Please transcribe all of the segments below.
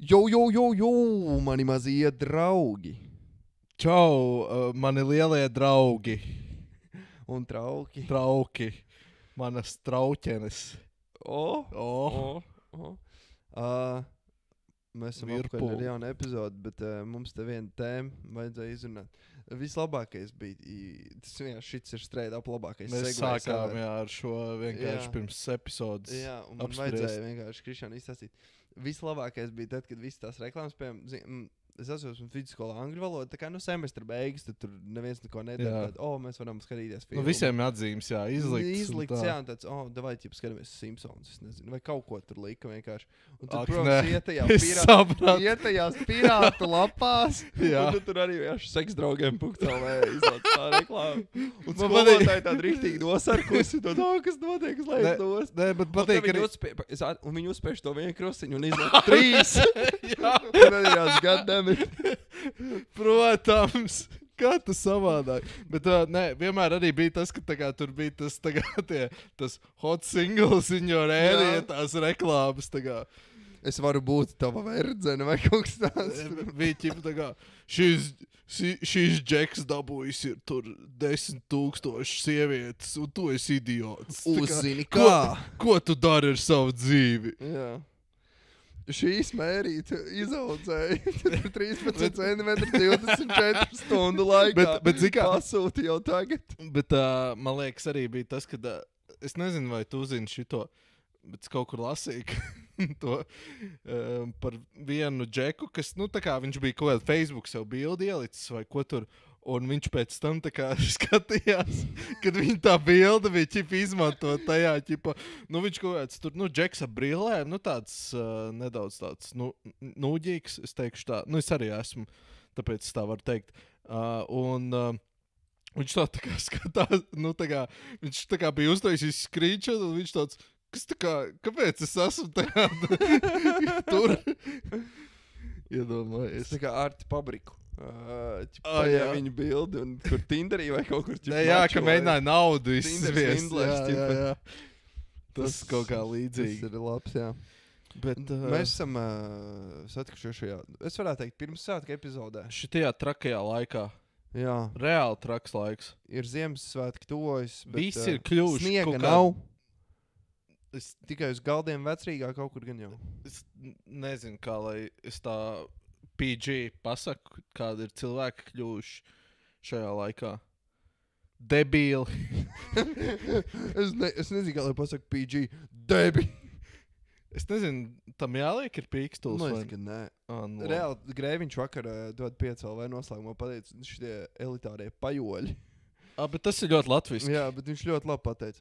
Jo, mani mazie draugi. Čau, mani lielie draugi. Un trauki. Trauki. Manas trauķenes. Mēs esam Virpuli. apkārt ar jaunu epizodi, bet mums te viena tēma vajadzēja izrunāt. Vislabākais bija, tas vienkārši šits ir straight up labākais. Mēs segways sākām ever. ar šo vienkārši pirms epizodes. Jā, un man apspriest. vajadzēja vienkārši Krišānu izstāstīt. Vislabākais bija tad, kad visas tās reklāmas, piemēram, es esmu vidusskolā angļu valoda, tā kā semestra beigas, tad tur neviens neko nedara. Tad, mēs varam skatīties filmu. Visiem atzīmes, jā, Izlikts, jā, un tāds, davai, ķip, skatāmies Simpsons, es nezinu, vai kaut ko tur lika vienkārši. Un tad, Ak, protams, nē. iet tajās pirātu lapās, Jā. un tur arī vienkārši seksdraugiem.lv izlaiž tā reklāma. Un Man skolotāji tādi riktīgi nosarkusi, tad, kas notiek, uz lejas nos. Nē, bet patīk arī. Un viņi uzspēš to vienu krusiņu un izlaiž 3. Jā, Un arī jās gadam. protams. Kā tas savādāk? Bet nē, vienmēr arī bija tas, ka tā kā, tur bija tas, tā kā, tas hot singles in your area, tās reklāmas. Tā kā. Es varu būt tava verdzene vai kaut kas tāds. Bija ķipa tā kā, šīs džeks dabūjis ir tur 10,000 sievietes, un tu esi idiots. Tā kā, Uzzini kā. Ko tu dari ar savu dzīvi? Jā. Šīs mērīte izaudzēja 13 centimetru 24 stundu laikā. Bet zini kā? Pasūti jau tagad. Bet man liekas arī bija tas, ka es nezinu, vai tu zini šito, bet es kaut kur lasīju to par vienu džeku, kas, tā kā viņš bija kaut kādā Facebook sev bildi ielicis vai ko tur, un viņš pēc tam tā kā skatījās, kad viņa tā bilde bija ķipa izmantot tajā ķipa, viņš kaut kāds tur, džeks ar brillēm, tāds nedaudz tāds, nūģīgs, es teikšu tā, es arī esmu, tāpēc es tā varu teikt, viņš tā kā skatās, tā kā, viņš tā kā bija uztaisījis screenshot, un viņš tāds, kas tā kā, kāpēc es esmu tajā tur? Iedomājies. Tā kā Arti Pabriku. Jā. Viņa bildi, un kur Tinderī vai kaut kur Nē, jā, ka mēģināja naudu Tinder izspiest. svindlers, ķipa. Jā. Tas kaut kā līdzīgi. Tas ir labs, jā. Bet Mēs esam satikušies šajā, es varētu teikt, pirmsvētku epizodē. šitajā trakajā laikā, Jā, reāli traks laiks, ir Ziemassvētki tuvojas, bet visi ir kļuvuši sniega kaut kā- nav. Es, Tikai uz galdiem vecrīgā kaut kur gan jau. es nezinu, kā lai es tā PG pasaku, kādi ir cilvēki kļuvuši šajā laikā. Debīli. es nezinu, kā lai pasaku PG. Debi! Es nezinu, tam jāliek ir pīkstuls. Man vai- liekas, ka nē. Nu, Reāli Grēviņš vakar dod 5 vai noslēgumā pateica, šitie elitārie pajoļi. Bet tas ir ļoti latviski. Jā, bet viņš ļoti labi pateica.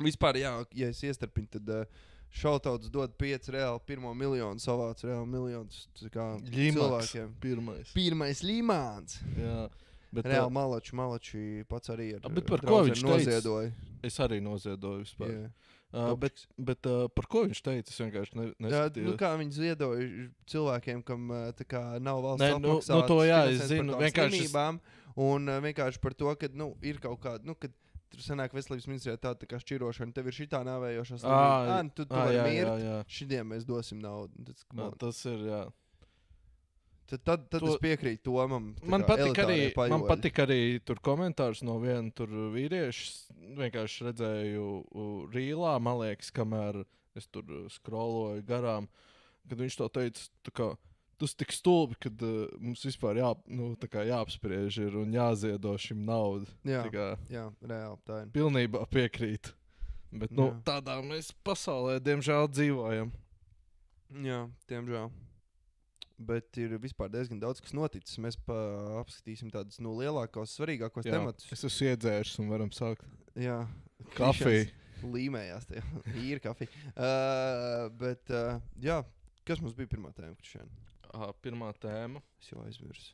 Vispār, jā, ja es iestarpiņu, tad šautauts dod 5 reāli 1 miljonu savāc reāli miljonus Ļimaks cilvēkiem. pirmais. Pirmais līmāns. Jā. Bet, Reāli malači pats arī ar Bet par ko viņš teica? noziedoja. Es arī noziedoju vispār. Jā. Bet par ko viņš teica? Es vienkārši neskatījos. Kā viņi ziedoja cilvēkiem, kam tā kā nav valsts Nē, apmaksāts to jā, finansējums es zinu, par tām vienkārši es- slimībām, un vienkārši par to, ka ir kaut kāda, kad tur sanāk veselības ministrijā tā kā šķirošana, tev ir šitā nāvējošā slimība, tu vari mirt, jā. šitiem mēs dosim naudu. Tas ir, jā. Tad To- es piekrītu Tomam. Man patika arī tur komentārs no viena tur vīrieša. Vienkārši redzēju rīlā, man liekas, kamēr es tur scrolloju garām, kad viņš to teica, tā kā, tas tik stulbi, kad mums vispār jāapspriež ir un jāziedo šim naudu. Jā, Tā kā jā, reāli tā ir. pilnībā piekrīt. Bet Jā. tādā mēs pasaulē, diemžēl, dzīvojam. Jā, tiemžēl. Bet ir vispār diezgan daudz, kas noticis. Mēs apskatīsim tādus lielākos, svarīgākos Jā, tematus. es esmu iedzēris un varam sākt. Jā, Kafiju. Līmējās, tie īri kafija. Bet, jā, kas mums bija pirmā tēma? Krišjān? Pirmā tēma. Es jau aizmirsu.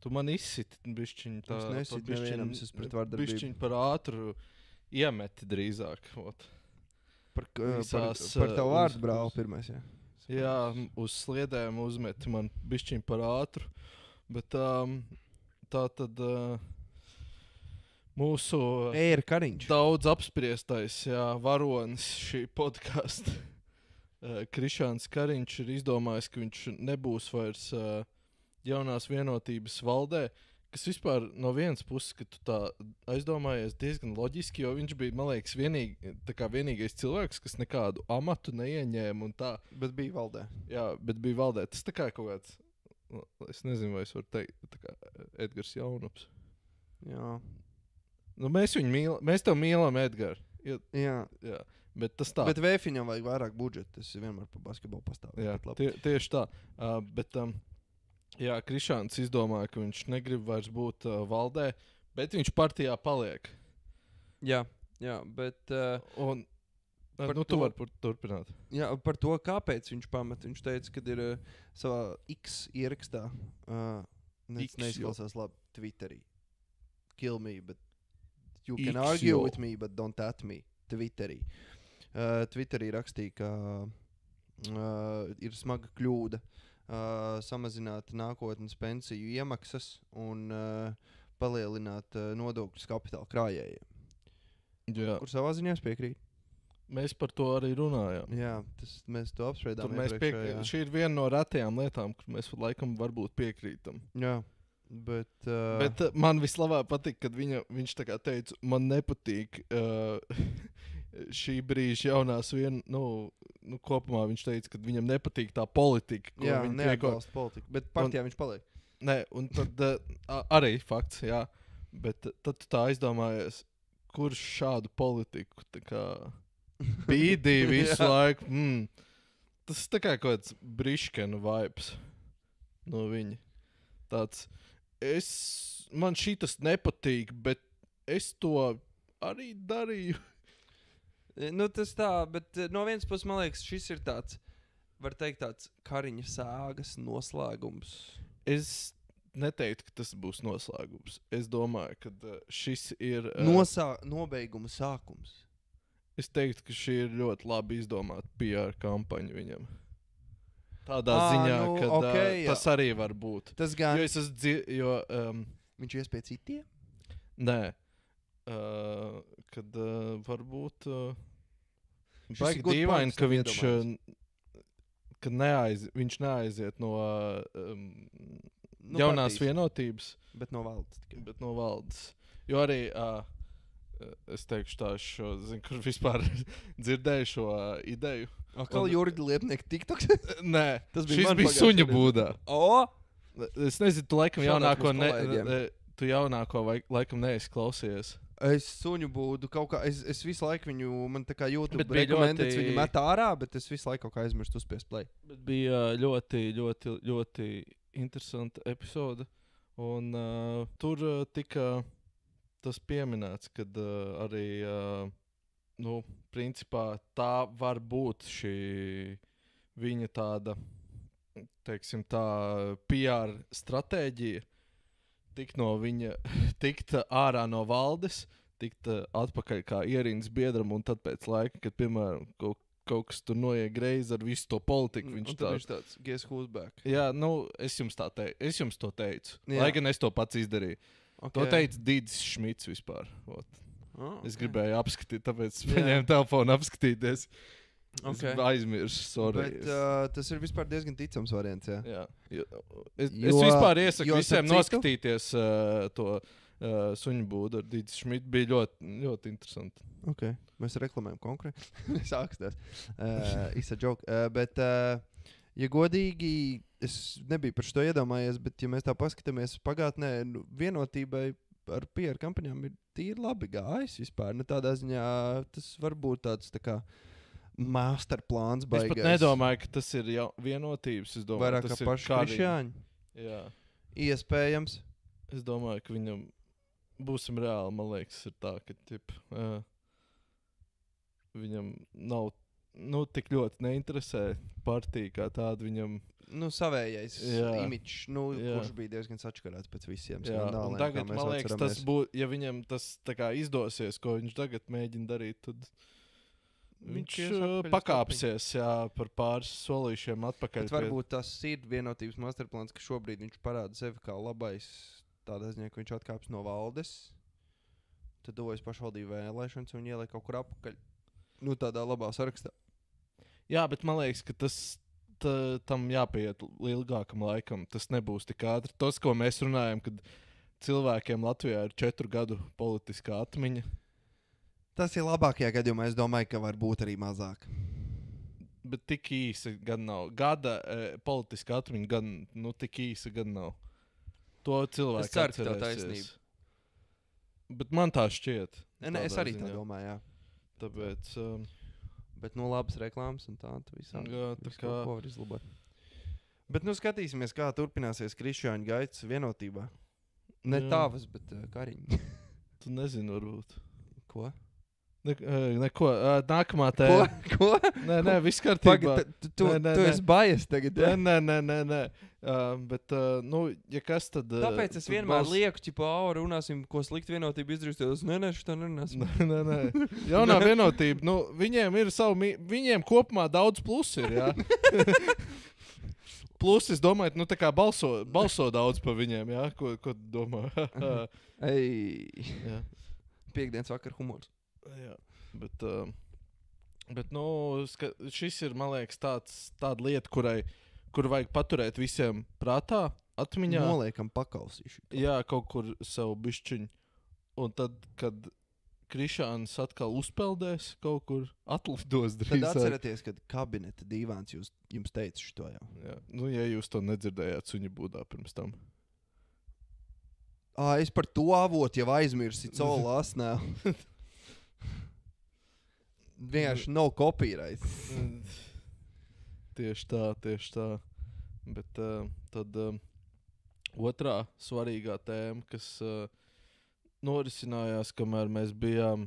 Tu man izsiti bišķiņ tā. Es nesitu nevienam, es esmu pret vardarbību. Bišķiņ par ātru iemeti drīzāk. Ot. Par Visās, tavu vārdu uz- brāli pirmais, jā. Jā, uz sliedēm uzmeti man bišķiņ par ātru. Bet tā tad mūsu Ēra Kariņš. daudz apspriestais, jā, varonis šī podkāsta. Krišāns Kariņš ir izdomājis, ka viņš nebūs vairs jaunās vienotības valdē, kas vispār no vienas puses, ka tu tā aizdomājies diezgan loģiski, jo viņš bija, man liekas, vienīgais cilvēks, kas nekādu amatu neieņēma un tā. Bet bija valdē. Jā, bet bija valdē. Tas tā kā kaut kāds, es nezinu, vai es varu teikt, tā kā Edgars Jaunups. Jā. Nu, mēs viņu mīlam, mēs tev mīlam, Edgar. Jā. Bet tas tā. Bet Vēfiņam vajag vairāk budžeta, tas ir vienmēr par basketbolu pastāvēt. Jā, tieši tā. Jā, Krišāns izdomāja, ka viņš negrib vairs būt valdē, bet viņš partijā paliek. Jā, bet... Tu vari turpināt. Jā, par to, kāpēc viņš pamet. Viņš teica, ka ir savā X ierakstā. Neizklausās labi Twitterī. Kill me, but you can argue with me, but don't at me. Twitterī. Twitterī rakstīja, ka ir smaga kļūda samazināt nākotnes pensiju iemaksas un palielināt nodokļus kapitāla krājējiem. Jā. Kur savā ziņā es piekrītu. Mēs par to arī runājām. Jā, mēs to apspriedām. Šī ir viena no retajām lietām, kur mēs laikam varbūt piekrītam. Jā, bet man vislabāk patīk, kad viņš tā kā teica, man nepatīk šī brīža jaunās kopumā viņš teica, ka viņam nepatīk tā politika. Jā, neatbalsta politika, bet partijā viņš paliek. Nē, un tad arī fakts, jā, bet tad tu tā aizdomājies, kurš šādu politiku tā kā bīdīja visu laiku. Tas tā kā kaut kāds Briškena vibes no viņa. Tāds, man šitas nepatīk, bet es to arī darīju. Nu, tas tā, bet no vienas puses, man liekas, šis ir tāds, var teikt, tāds Kariņa sāgas noslēgums. Es neteiktu, ka tas būs noslēgums. Es domāju, ka šis ir... Nobeiguma sākums. Es teiktu, ka šī ir ļoti labi izdomāta PR kampaņa viņam. Tādā ziņā, ka tas arī var būt. Tas gan... Viņš ies pie citiem? Nē. Kad varbūt baigi dīvaini, ka viņš neaiziet no jaunās partijas. Vienotības. Bet no valdes. Bet no valdes. Jo arī es teikšu tā, kur vispār dzirdēju šo ideju. Kā Jurģi Liepnieki TikToks? Nē, šis bija suņa būdā. Es nezinu, tu laikam jaunāko laikam neesi klausies. Es suņu būdu kaut kā, es visu laiku viņu, man tā kā YouTube rekomendēts, viņu met ārā, bet es visu laiku kaut kā aizmirstu uzspiest play. Bet bija ļoti, ļoti, ļoti interesanta epizode, un tur tika tas pieminēts, kad arī, principā tā var būt šī viņa tāda, teiksim tā, PR stratēģija, tikt ārā no valdes, tikt atpakaļ kā ierīnas biedram, un tad pēc laika, kad, piemēram, kaut kas tur noiet greizi ar visu to politiku, viņš tāds, guess who's back. Jā, es jums to teicu. Jā. Lai gan es to pats izdarīju. Okay. To teica Dīdis Šmits vispār. Es gribēju apskatīt, tāpēc paņēmu telefonu apskatīties. Es aizmirsu, sorry. Bet tas ir vispār diezgan ticams variants, jā. Es vispār iesaku visiem noskatīties to suņu būdu ar Dīdis Šmitu. Bija ļoti, ļoti interesanti. Ok, mēs reklamējam konkrēti. Sākstās. It's a joke. Bet, ja godīgi, es nebiju par šo iedomājies, bet ja mēs tā paskatāmies pagātnē, vienotībai ar PR kampaņām ir tīri labi gājis vispār. Tādā ziņā tas var būt tāds tā kā masterplāns baigais. Es pat nedomāju, ka tas ir vienotības. Es domāju, vairāk kā paši Krišāņi. Jā. Iespējams. Es domāju, ka viņam būsim reāli, man liekas, ir tā, ka viņam nav tik ļoti neinteresē partija kā tāda viņam. Savējais imidžs, kurš bija diezgan sačakarēts pēc visiem skandāliem. Un tagad, man liekas, tas būtu, ja viņam tas tā kā izdosies, ko viņš tagad mēģina darīt, tad viņš pakāpsies par pāris solīšiem atpakaļ. Bet varbūt tas ir vienotības masterplāns, ka šobrīd viņš parāda sevi kā labais, tādā ziņā, ka viņš atkāps no valdes, tad dojas pašvaldību vēlēšanas un ieliek kaut kur apakaļ. Tādā labā sarakstā. Jā, bet man liekas, ka tam jāpieiet ilgākam laikam. Tas nebūs tik ātri. Tas, ko mēs runājam, kad cilvēkiem Latvijā ir 4 gadu politiskā atmiņa. Tas ir labākajā gadījumā. Es domāju, ka var būt arī mazāk. Bet tik īsa gan nav. Gada politiskā atmiņa gan, tik īsa gan nav. To cilvēku Es ceru, ka tā atcerēsies. taisnība. Bet man tā šķiet. Ne, es tādā arī ziņā. tā domāju, jā. Tāpēc, Bet, labas reklāmas un tā visā. jā, tā kā, Ko var izlabot. Bet, skatīsimies, kā turpināsies Krišjāņa gaitas vienotībā. Ne Jā. tavas, bet Kariņa. tu nezini varbūt. Ko? Neko. Nākamā tēma. Ko? Nē, viss kārtībā. Tu Nē. esi bajies tagad. Ja? Nē. Bet, ja kas tad... Tāpēc es vienmēr lieku, ķipa, runāsim, ko slikti vienotība izdarīs. Nē, šitā nerunāsim. Nē. Jaunā vienotība, viņiem ir viņiem kopumā daudz plusu ir, jā. Plus, es domāju, tā kā balso daudz par viņiem, jā. Ko domā? Ei. Jā. Piektdienas vakar humors. Jā, bet šis ir, man liekas, tāda lieta, kur vajag paturēt visiem prātā, atmiņā. Noliekam pakausīšu. Jā, kaut kur sev bišķiņu. Un tad, kad Krišāns atkal uzpeldēs kaut kur, atlidos Tad drīzāk. atcerieties, kad kabineta dīvāns jums teica šito jau. Jā. Ja jūs to nedzirdējāt suņa būdā pirms tam. Es par to avotu jau aizmirsu, Cola asnē. Vienkārši no copyright. Tieši tā. Bet tad otrā svarīgā tēma, kas norisinājās, kamēr mēs bijām,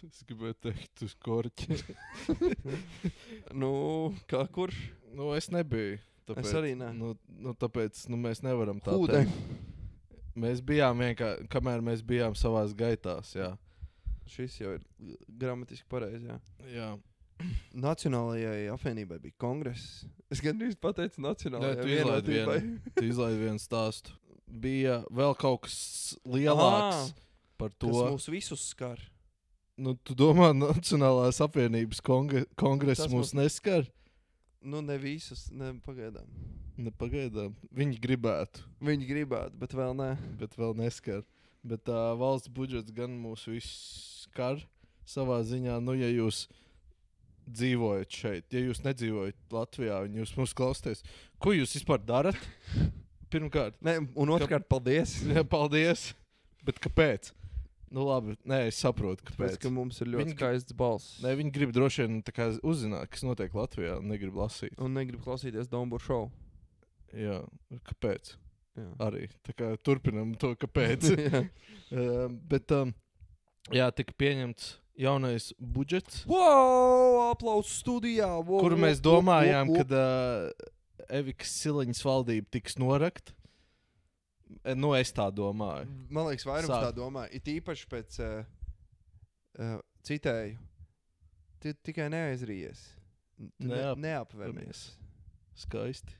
es gribēju teikt, uz korķi. Kā kurš? Es nebiju. Tāpēc, Es arī ne. Tāpēc mēs nevaram tā Hūde. teikt. Mēs bijām vienkārši, kamēr mēs bijām savās gaitās, jā. Šis jau ir gramatiski pareizi, jā. Jā. Nacionālajai apvienībai bija kongress. Es gandrīz pateicu Nacionālajai Tu vienotībai. izlaidi vienu stāstu. Bija vēl kaut kas lielāks par to. Kas mūs visus skar. Tu domā, Nacionālās apvienības kongress Tas mūs neskar? Ne visus, ne pagaidām. Nepagaidām. Viņi gribētu, Viņi gribētu, bet vēl nē. bet vēl neskar. Bet valsts budžets gan mūs visus skar savā ziņā. Ja jūs dzīvojat šeit, ja jūs nedzīvojat Latvijā un jūs mūs klausāties, ko jūs vispār darat? Pirmkārt, Ne, un otrkārt, paldies. jā, paldies. Bet kāpēc? Labi, nē, es saprotu, Tāpēc, kāpēc. ka mums ir ļoti Viņi- skaists balss. Nē, viņi grib droši vien tā kā uzzināt, kas notiek Latvijā, un negrib lasīt. Un negrib klausīties Domburu šovu. Jā, kāpēc? Jā. Arī. Tā kā turpinam to, kāpēc. Jā. Bet, jā, tika pieņemts jaunais budžets, Wow, aplausu studijā. Wow, kuru mēs domājām, kad Evikas Siliņas valdība tiks norakt. Es tā domāju. Man liekas, vairums Sāk. tā domā. It īpaši pēc citēju. Tu tikai neaizrījies. Neapvermies. Skaisti.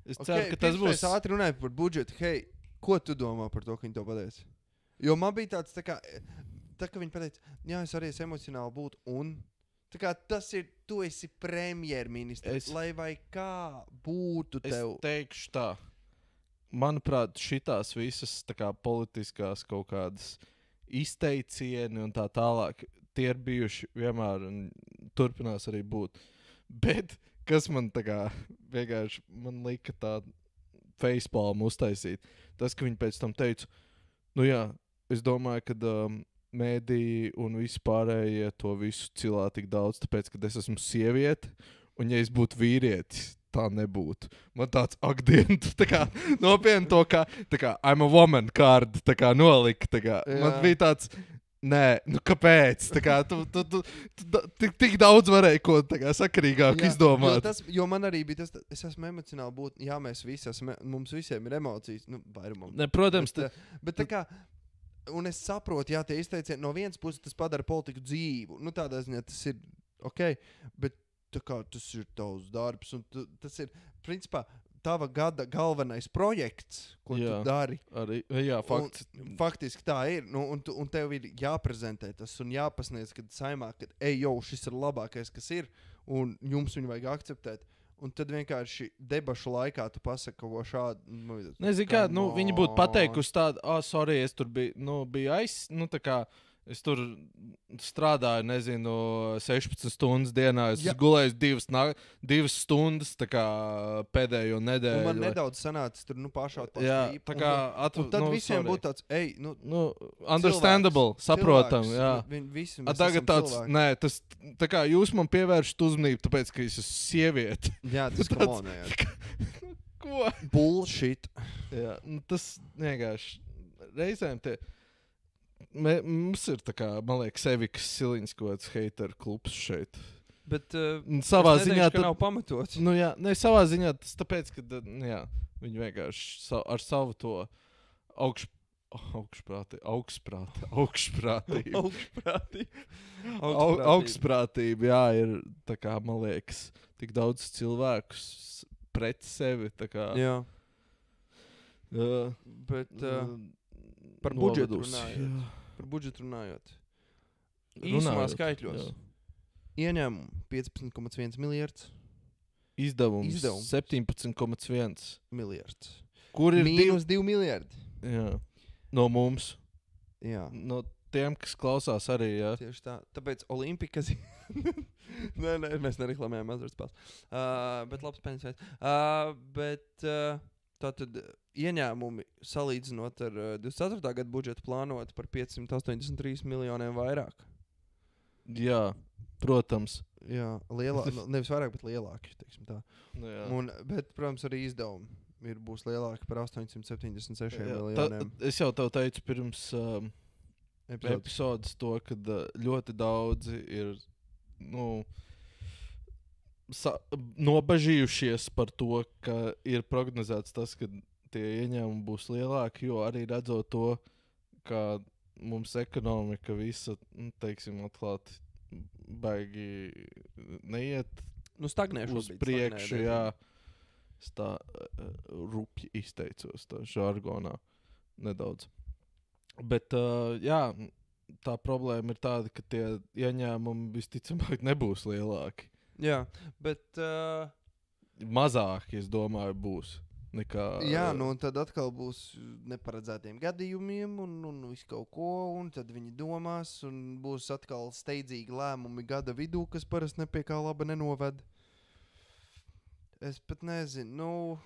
Es ceru, ka tas Mēs būs. ātri runājam par budžetu. Hei, ko tu domā par to, ka viņi to pateica? Jo man bija tāds, tā kā viņi pateica, jā, es arī emocionāli būtu. Un tā kā tas ir, tu esi premjerministrs. Lai vai kā būtu Es tev. teikšu tā. Manuprāt, šitās visas tā kā politiskās kaut kādas izteicieni un tā tālāk, tie ir bijuši vienmēr un turpinās arī būt. Bet kas man tā kā vienkārši man lika tā facepalmu uztaisīt, tas, ka viņi pēc tam teica, jā, es domāju, ka mēdīji un vispārējie to visu cilā tik daudz, tāpēc, ka es esmu sieviete, un ja es būtu vīrietis, tā nebūtu. Man tāds akdien, tā kā nopietni to, kā tā kā I'm a woman card, tā kā nolika, tā kā. Man bija tāds, nē, kāpēc? Tā kā tu tik daudz varēji ko tā kā sakarīgāk izdomāt. Jo man arī bija tas, es esmu emocionāli būt, jā, mēs visi esam, mums visiem ir emocijas, vairumam. Ne, protams, bet tā kā, un es saprotu, jā, tie izteicieni, no vienas puses tas padara politiku dzīvu, tādā ziņā tas ir ok, bet tā kā tas ir tavs darbs, un tas ir, principā, tava gada galvenais projekts, ko tu dari. Arī, jā, Faktiski tā ir, un tev ir jāprezentē tas un jāpasniedz, kad saimā, ka, šis ir labākais, kas ir, un jums viņu vajag akceptēt. Un tad vienkārši debašu laikā tu pasaki kaut ko šādu. Nezinu, kā, viņi būtu pateikusi tādu, sorry, es tur biju tā kā, es tur strādāju, nezinu, 16 stundas dienā. Es gulēju 2 stundas tā kā pēdējo nedēļu. Un man nedaudz sanāca tur pašā tā strīpa. Tā kā un tad visiem būtu tāds, understandable, saprotam, jā. Visi tagad tāds, nē, tas, tā kā jūs man pievēršat uzmanību, tāpēc, ka es esmu sieviete. Jā, tas komonējāt. Ko? Bullshit. Jā, tas vienkārši reizēm tie... Mums ir tā kā, man liekas, Evikas Siliņas kaut kāds hater klubs šeit. Bet savā ziņā ka nav pamatots. Jā, ne, savā ziņā tas tāpēc, ka jā, viņi vienkārši ar savu to augstprātību, jā, ir tā kā, man liekas, tik daudz cilvēkus pret sevi, tā kā. Jā. Bet par budžetu runājot. Par budžetu runājot. Īsumā skaitļos. Ieņēmumu 15,1 miljards. Izdevums 17,1 miljards. Kur ir mīnus 2 miljardi? Jā. No mums. Jā. No tiem, kas klausās arī, jā. Tieši tā. Tāpēc Olimpikas... nē, mēs nereklamējam azartspēles. Bet labs pensijas. Bet... Tātad ieņēmumi salīdzinot ar 24. gadu budžetu plānot par 583 miljoniem vairāk. Jā, protams. Jā, nevis vairāk, bet lielāki, teiksim tā. Jā. Bet, protams, arī izdevumi būs lielāki par 876 miljoniem. Es jau tev teicu pirms epizodes to, ka ļoti daudzi ir, nobažījušies par to, ka ir prognozēts tas, ka tie ieņēmumi būs lielāki, jo arī redzot to, ka mums ekonomika visa, teiksim, atklāti baigi neiet stagnē uz priekšu, jā. Es tā rupji izteicos tā žargonā nedaudz. Bet, jā, tā problēma ir tāda, ka tie ieņēmumi visticamāk nebūs lielāki. Jā, bet... mazāk, es domāju, būs. Nekā, jā, un tad atkal būs neparedzētiem gadījumiem un visu kaut ko, un tad viņi domās, un būs atkal steidzīgi lēmumi gada vidū, kas parasti nepie kā laba nenoved. Es pat nezinu,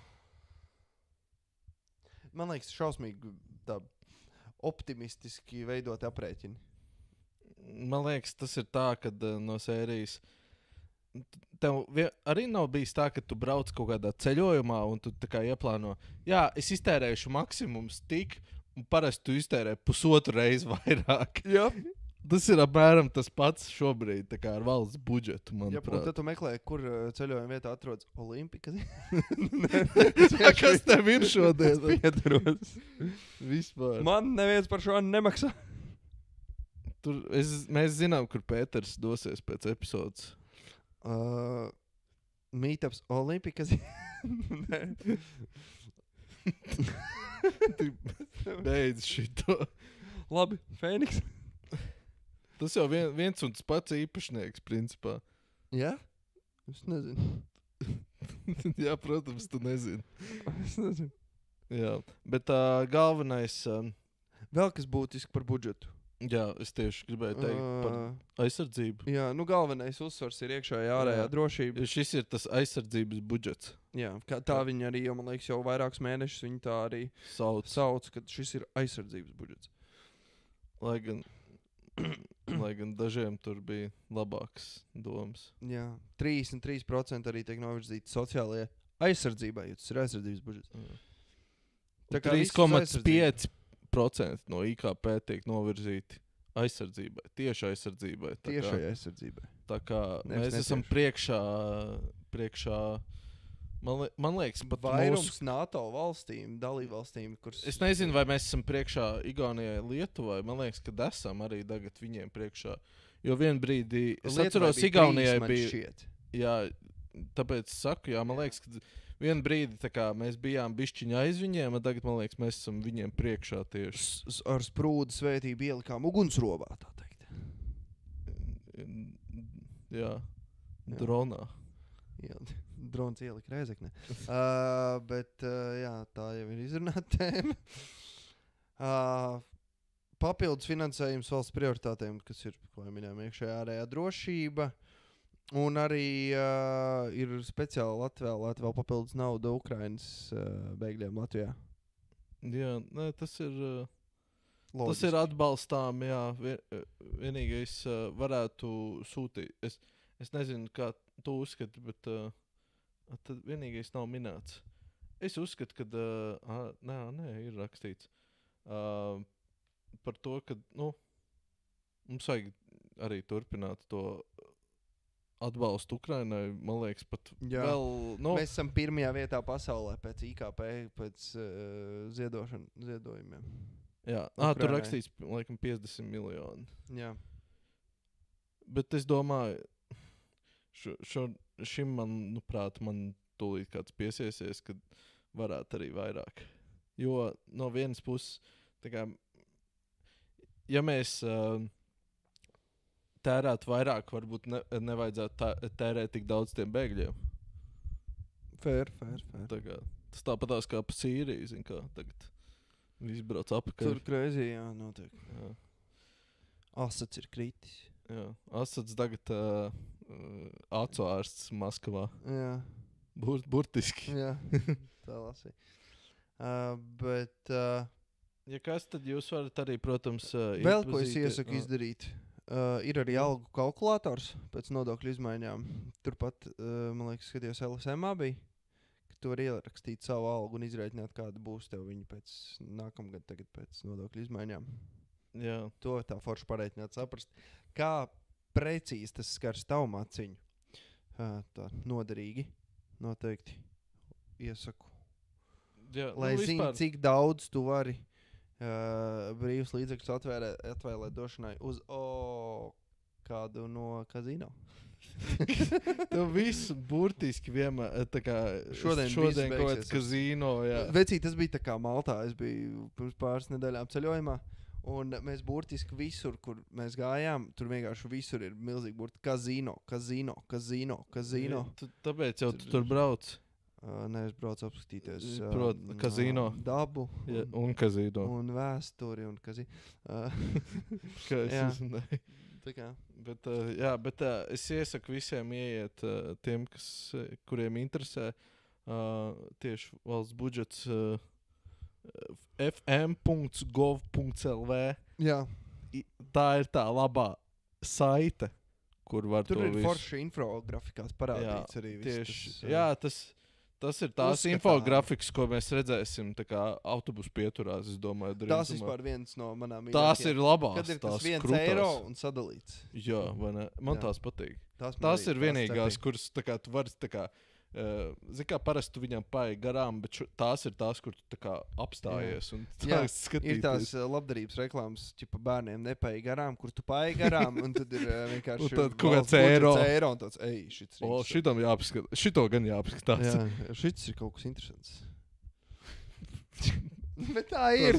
man liekas, šausmīgi tā optimistiski veidot aprēķini. Man liekas, tas ir tā, kad no sērijas... Tev arī nav bijis tā, ka tu brauc kaut kādā ceļojumā un tu tā kā ieplāno, jā, es iztērēšu maksimums tik, un parasti tu iztērē 1,5 reizi vairāk. Jā. Tas ir apmēram tas pats šobrīd, tā kā ar valsts budžetu, manuprāt. Jā, un tad tu meklē, kur ceļojuma vietā atrodas Olimpikas. Kas tev ir šodien? Es piedaros. Vispār. Man neviens par šo nemaksā. Mēs zinām, kur Pēters dosies pēc epizodes. Meetups Olimpikas. Beidz šito. Labi, Fēniks. Tas jau viens un tas pats īpašnieks, principā. Jā? Es nezinu. Jā, protams, tu nezini. Es nezinu. Jā, bet galvenais... Vēl kas būtiski par budžetu. Jā, es tieši gribēju teikt par aizsardzību. Jā, galvenais uzsvars ir iekšējā ārējā drošība. Šis ir tas aizsardzības budžets. Jā, tā viņi arī, man liekas, jau vairākus mēnešus viņi tā arī sauc, ka šis ir aizsardzības budžets. Lai gan dažiem tur bija labāks domas. Jā, 33% arī tiek novirzīti sociālajai aizsardzībai, jo tas ir aizsardzības budžets. 3,5% no IKP tiek novirzīti aizsardzībai, tieši aizsardzībai. Tā kā mēs esam priekšā man liekas, pat vairums NATO valstīm, dalībvalstīm, kuras... Es nezinu, vai mēs esam priekšā Igaunijai, Lietuvai, man liekas, ka esam arī tagad viņiem priekšā. Jo vien brīdī, es atceros, Igaunijai bija... Jā, tāpēc saku, jā, man liekas, ka... Vienu brīdi tā kā mēs bijām bišķiņi aiz viņiem, un tagad, man liekas, mēs esam viņiem priekšā tieši. Ar sprūdu svētību ielikām ugunsrovā, tā teikt. Jā. Dronā. Drons ielika Rēzeknē. Bet jā, tā jau ir izrunāta tēma. Papildus finansējums valsts prioritātēm, kas ir, kā minējām, iekšējā ārējā drošība. Un arī ir speciāli atvēlēta vēl papildus nauda Ukrainas bēgļiem Latvijā. Jā, nē, tas ir atbalstām, jā. Vienīgais varētu sūtīt. Es nezinu, kā tu uzskati, bet tad vienīgais nav minēts. Es uzskatu, ka nē, ir rakstīts par to, ka mums vajag arī turpināt to atbalstu Ukrainai, man liekas, pat vēl... Mēs esam pirmajā vietā pasaulē pēc IKP, pēc ziedojumiem. Jā, tur rakstīts, laikam, 50 miljoni. Jā. Bet es domāju, šim man tūlīt kāds piesiesies, kad varētu arī vairāk. Jo no vienas puses, tā kā, ja mēs tērētu vairāk, varbūt nevajadzētu tērēt tik daudz tiem bēgļiem. Fair. Tā kā, tas tāpatās kā pa Sīriju, zin kā, tagad viss brauc apakaļ. Tur crazy, jā, notiek. Jā. Asads ir kritis. Jā, Asads tagad acu ārsts Maskavā. Jā. Burtiski. Jā, tā lasīja. Bet... ja kas, tad jūs varat arī, protams, vēl ko es iesaku izdarīt. Ir arī algu kalkulators pēc nodokļu izmaiņām. Turpat, man liekas, skaties LSMā bija, ka tu vari ierakstīt savu algu un izrēķināt, kāda būs tev viņa pēc nākamgad tagad pēc nodokļu izmaiņām. Jā. To tā forši pareiķināt saprast. Kā precīzi tas skars tavu maciņu. Tā noderīgi. Noteikti iesaku. Jā, lai zini, cik daudz tu vari brīvs līdzekļus atvēlēt došanai uz kādu no kazino. Tev visu burtiski vienmēr, tā kā šodien kaut kāds kazino, jā. Vecī, tas bija tā kā Maltā, es biju pirms pāris nedēļām ceļojumā, un mēs burtiski visur, kur mēs gājām, tur vienkārši visur ir milzīgi burti kazino. Tāpēc jau tu tur brauc. Nē, es braucu apskatīties kazino. Dabu. Un kazino. Un vēsturi un kazino. Kā es uzmanēju. Tā kā. Bet es iesaku visiem ieiet tiem, kuriem interesē tieši valsts budžets fm.gov.lv. Jā. Tā ir tā labā saite, kur var tur to ir visu. Forši infografikās parādīts arī viss. Jā, tas ir tās infografikas, ko mēs redzēsim tā kā autobusu pieturās, es domāju. Tās vispār viens no manām mīļākajām. Tās ir labās. Kad ir tas 1 krutās. eiro un sadalīts. Jā, vai ne? Man tās patīk. Tās ir vienīgās, kuras tā kā tu vari tā kā, zini kā parasti tu viņam paeji garām, bet tās ir tās, kur tu tā kā apstājies. Un ir tās labdarības reklāmas, ķipa bērniem nepaeji garām, kur tu paeji garām, un tad ir vienkārši un tad kaut kāds eiro, un tāds, šits ir šitam jāapskatās. Šito gan jāapskatās. Jā, šits ir kaut kas interesants. Bet tā ir,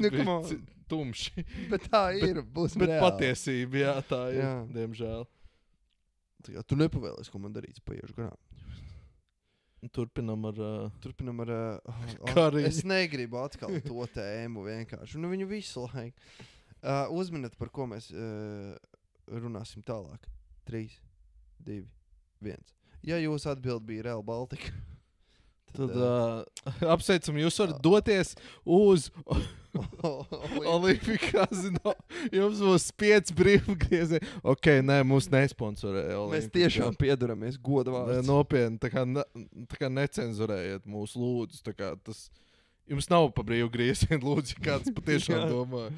tumši. Bet tā ir, būsim reāli. Bet patiesība, jā, tā ir, diemžēl. Tu nepavēlies, ko man darīt, paiešu garām. Turpinam ar Kariņu. Es negribu atkal to tēmu vienkārši. Viņu visu laiku. Uzminiet, par ko mēs runāsim tālāk. 3, 2, 1. Ja jūsu atbild bija Real Baltica, tad apsveicam, jūs varat doties uz Olimpiku kazino. Jums būs 5 brīvgriezieni. Ok, nē, mums nesponsorē Olimpiku. Mēs tiešām pieduramies goda vārds. Nopietni, tā kā necenzurējiet mūs, lūdzu. Tā kā tas jums nav pa brīvgriezieni, lūdzu, ja kāds patiešām domā.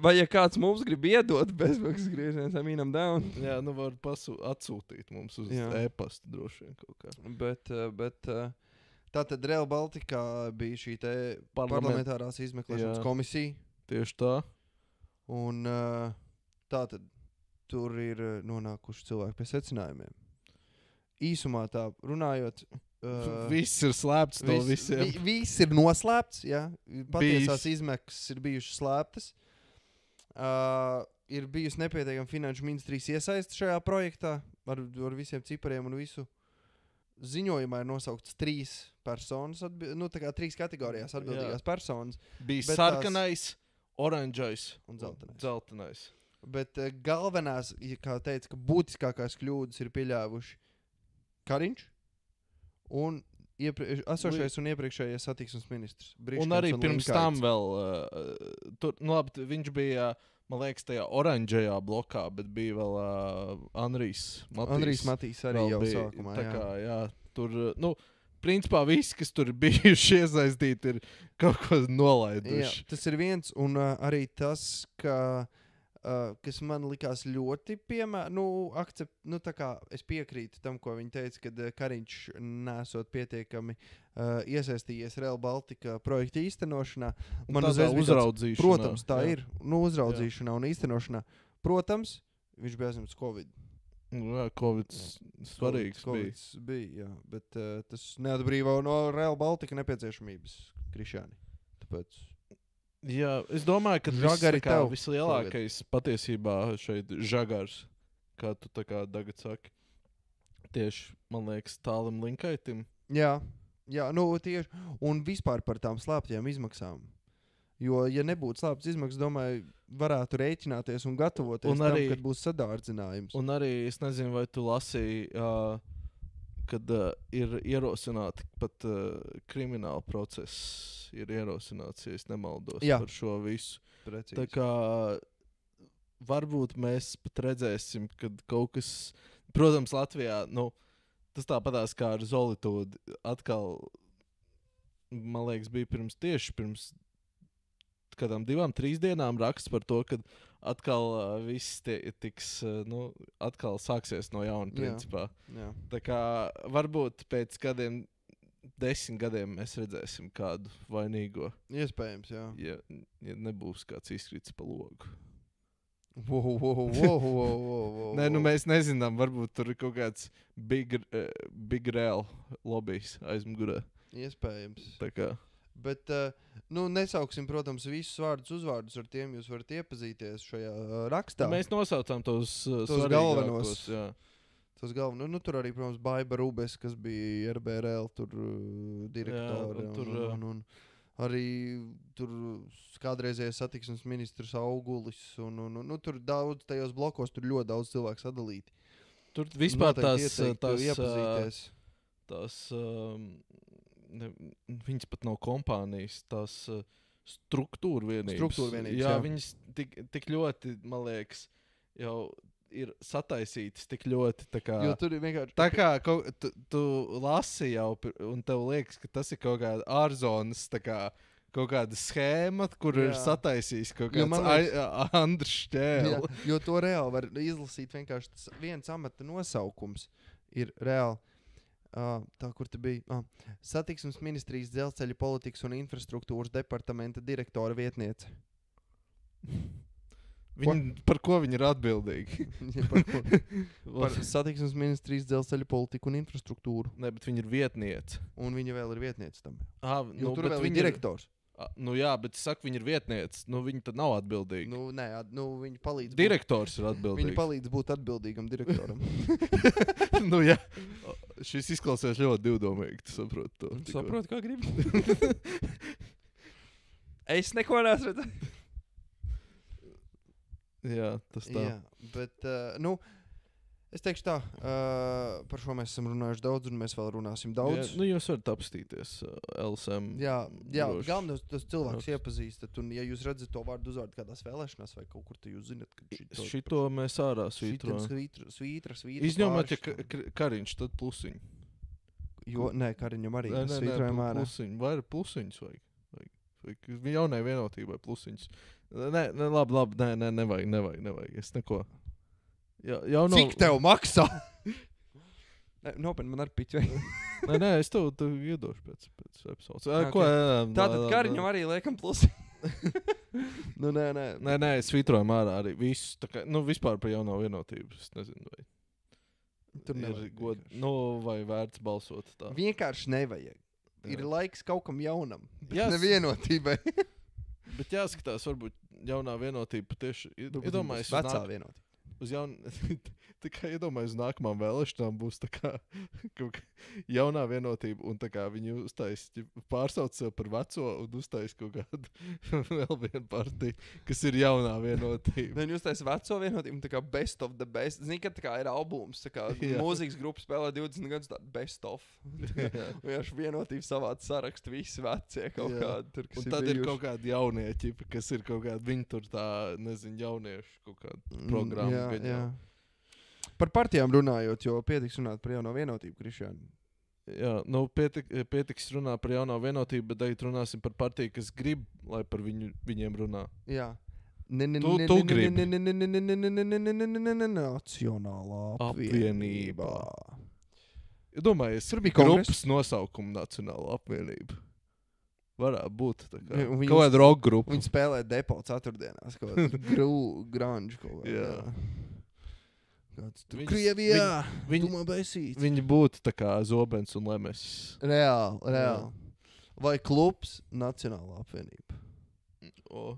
Vai ja kāds mums grib iedot bezmaksas griezienus, amīnam down? Jā, var atsūtīt mums uz e-pastu droši vien kaut kā. Bet tātad Real Baltica bija šī te parlamentārās izmeklēšanas komisija. Tieši tā. Un tātad tur ir nonākuši cilvēki pie secinājumiem. Īsumā tā runājot... viss ir slēpts no visiem. Viss ir noslēpts, jā. Patiesās izmaksas ir bijušas slēptas. ir bijusi nepietiekama finanšu ministrijas iesaiste šajā projektā ar visiem cipariem un visu. Ziņojumā ir nosaukts 3 personas, 3 kategorijās atbildīgās personas. Bija sarkanais, oranžais un dzeltenais. Bet galvenās, kā teica, ka būtiskākās kļūdas ir pieļāvuši Kariņš un esošais un iepriekšējais satiksmes ministrs. Un arī pirms tam vēl, labi, viņš bija, man liekas, tajā oranžajā blokā, bet bija vēl Andrijs Matīs arī jau bija, sākumā, jā. Tur, principā visi, kas tur bijuši iesaistīti, ir kaut ko nolaiduši. Jā, tas ir viens, un arī tas, kas man likās ļoti es piekrītu tam, ko viņi teica, kad Kariņš nesot pietiekami iesaistījies Rail Baltica projekta īstenošanā. Man uzraudzīšanā. Protams, tā ir. Uzraudzīšanā un īstenošanā. Protams, viņš bija aizņemts Covid. Jā, Covid svarīgs bija, jā. Bet tas neatbrīvo no Rail Baltica nepieciešamības, Krišjāni. Tāpēc... Jā, es domāju, ka vislielākais patiesībā šeit žagars, kā tu tā kā tagad saki, tieši, man liekas, tālim linkaitim. Jā, tieši, un vispār par tām slēptajām izmaksām. Jo, ja nebūtu slēptas izmaksas, domāju, varētu rēķināties un gatavoties tam, kad būs sadārdzinājums. Un arī, es nezinu, vai tu lasīji, kad ir ierosināti pat krimināla process. Ir ierosināts, ja es nemaldos par šo visu. Precīzi. Tā kā varbūt mēs pat redzēsim, kad kaut kas, protams, Latvijā, tas tāpatās kā ar Zolitūdu atkal, man liekas, bija pirms kādām 2-3 dienām raksts par to, kad atkal viss tiks, atkal sāksies no jauna principā. Jā. Tā kā varbūt pēc kādiem 10 gadiem mēs redzēsim kādu vainīgo. Iespējams, jā. Ja nebūs kāds izkrits pa logu. Wow. Nē, mēs nezinām, varbūt tur ir kaut kāds big real lobbyis aizmugurē. Iespējams. Tā kā. Bet, nesauksim, protams, visus uzvārdus, ar tiem jūs varat iepazīties šajā rakstā. Mēs nosaucām tos galvenos. Jā. Tas galvenais, tur arī, protams, Baiba Rubes, kas bija RBRL direktore. Un arī tur kādreizējais satiksmes ministrs Augulis. Tur daudz, tajos blokos tur ļoti daudz cilvēku sadalīti. Tur vispār iepazīties. Viņas pat nav kompānijas, tās struktūra vienības. Jā, viņas tik ļoti, man liekas, jau ir sataisītas tik ļoti, tā kā... Jo tur ir vienkārši... Tā kā tu lasi jau, un tev liekas, ka tas ir kaut kāda ārzonas, tā kā kaut kāda schēma, kur ir sataisījis kaut kāds Andrs Šķēl. Jo to reāli var izlasīt vienkārši tas viens amata nosaukums ir reāli. Tā, kur te bija? Satiksmes ministrijas dzelzceļa politikas un infrastruktūras departamenta direktora vietniece. Par ko viņi ir atbildīgi? Par satiksmes ministrijas dzelzceļa politiku un infrastruktūru. Nē, bet viņa ir vietniece. Un viņa vēl ir vietniece tam. Jo tur vēl ir direktors. Jā, bet es saku, viņa ir vietniece. Viņa tad nav atbildīga. Viņa palīdz direktors ir atbildīgs. Viņa palīdz būt atbildīgam direktoram. Jā. Šis izklausās ļoti divdomīgi, tu saproti to. Saproti, kā gribi. Es neko neesmu redzējis. Jā, tas tā. Jā, bet, es teikšu tā, par šo mēs esam runājuši daudz, un mēs vēl runāsim daudz. Jā, jūs varat apstīties LSM. Jā, galvenais tas cilvēks iepazīstat, un ja jūs redzat to vārdu uzvārdu kādās vēlēšanās vai kaut kur, tad jūs zinat, ka šito mēs ārā svītrojam. Svītra. Izņemot, ja Kariņš, tad plusiņ. Nē, Kariņam arī svītrojam ārā. Vai ir plusiņus vajag? Jaunai vienotībai plusiņus. Nē, labi, nevajag. Es neko. Cik tev maksā? Nopietni, man ar piķi vajag. Nē, es tev iedošu pēc epizodes. Tātad Kariņam arī liekam plusiņu. Nē, svītrojam ārā arī visu. Vispār par jauno vienotību. Es nezinu, vai. Tur nevajag. Vai vērts balsot tā. Vienkārši nevajag. Ir laiks kaut kam jaunam. Jā, nevienotībai. Bet jāskatās, varbūt jaunā vienotība tieši iedomājies vecā vienotība. uz tā kā iedomājies uz nākamām vēlēšanām būs tā kā kaut kā jaunā vienotība un tā kā viņi pārsauc sev par veco un uztais kaut kādu vēl vienu partiju, kas ir jaunā vienotība. Viņi uztais veco vienotību, tā kā best of the best. Zini, ka tā kā ir albums, tā kā mūzikas grupa spēlē 20 gadus tādu best of. Vienkārši vienotība savāds sarakstu visi vecie kaut kādi tur, kas un tad ir kaut kādi jaunie ķipi, kas ir kaut kādi, viņi tur tā, nezinu, jauniešu kaut kādu programmu. Jā. Par partijām runājot, jo pietiks runāt par jauno vienotību, Krišjāni. Jā, nu pietiks runāt par jauno vienotību, bet tagad runāsim par partiju, kas grib, lai par viņiem runā. Jā. Tu gribi. Nacionālā apvienība. Domājies, Tur bija grupas nosaukumu Nacionālā apvienība. Varētu būt tā kā. Viņi- Kaut kāda rock grupa. Viņi spēlē depo ceturtdienās, kaut kāda grunge kaut kāda. Jā. Kāds tur Viņas- Krievijā, viņi- tu man besīt. Viņi būtu tā kā Zobens un Lemes. Reāli. Vai klubs Nacionālā apvienība? O.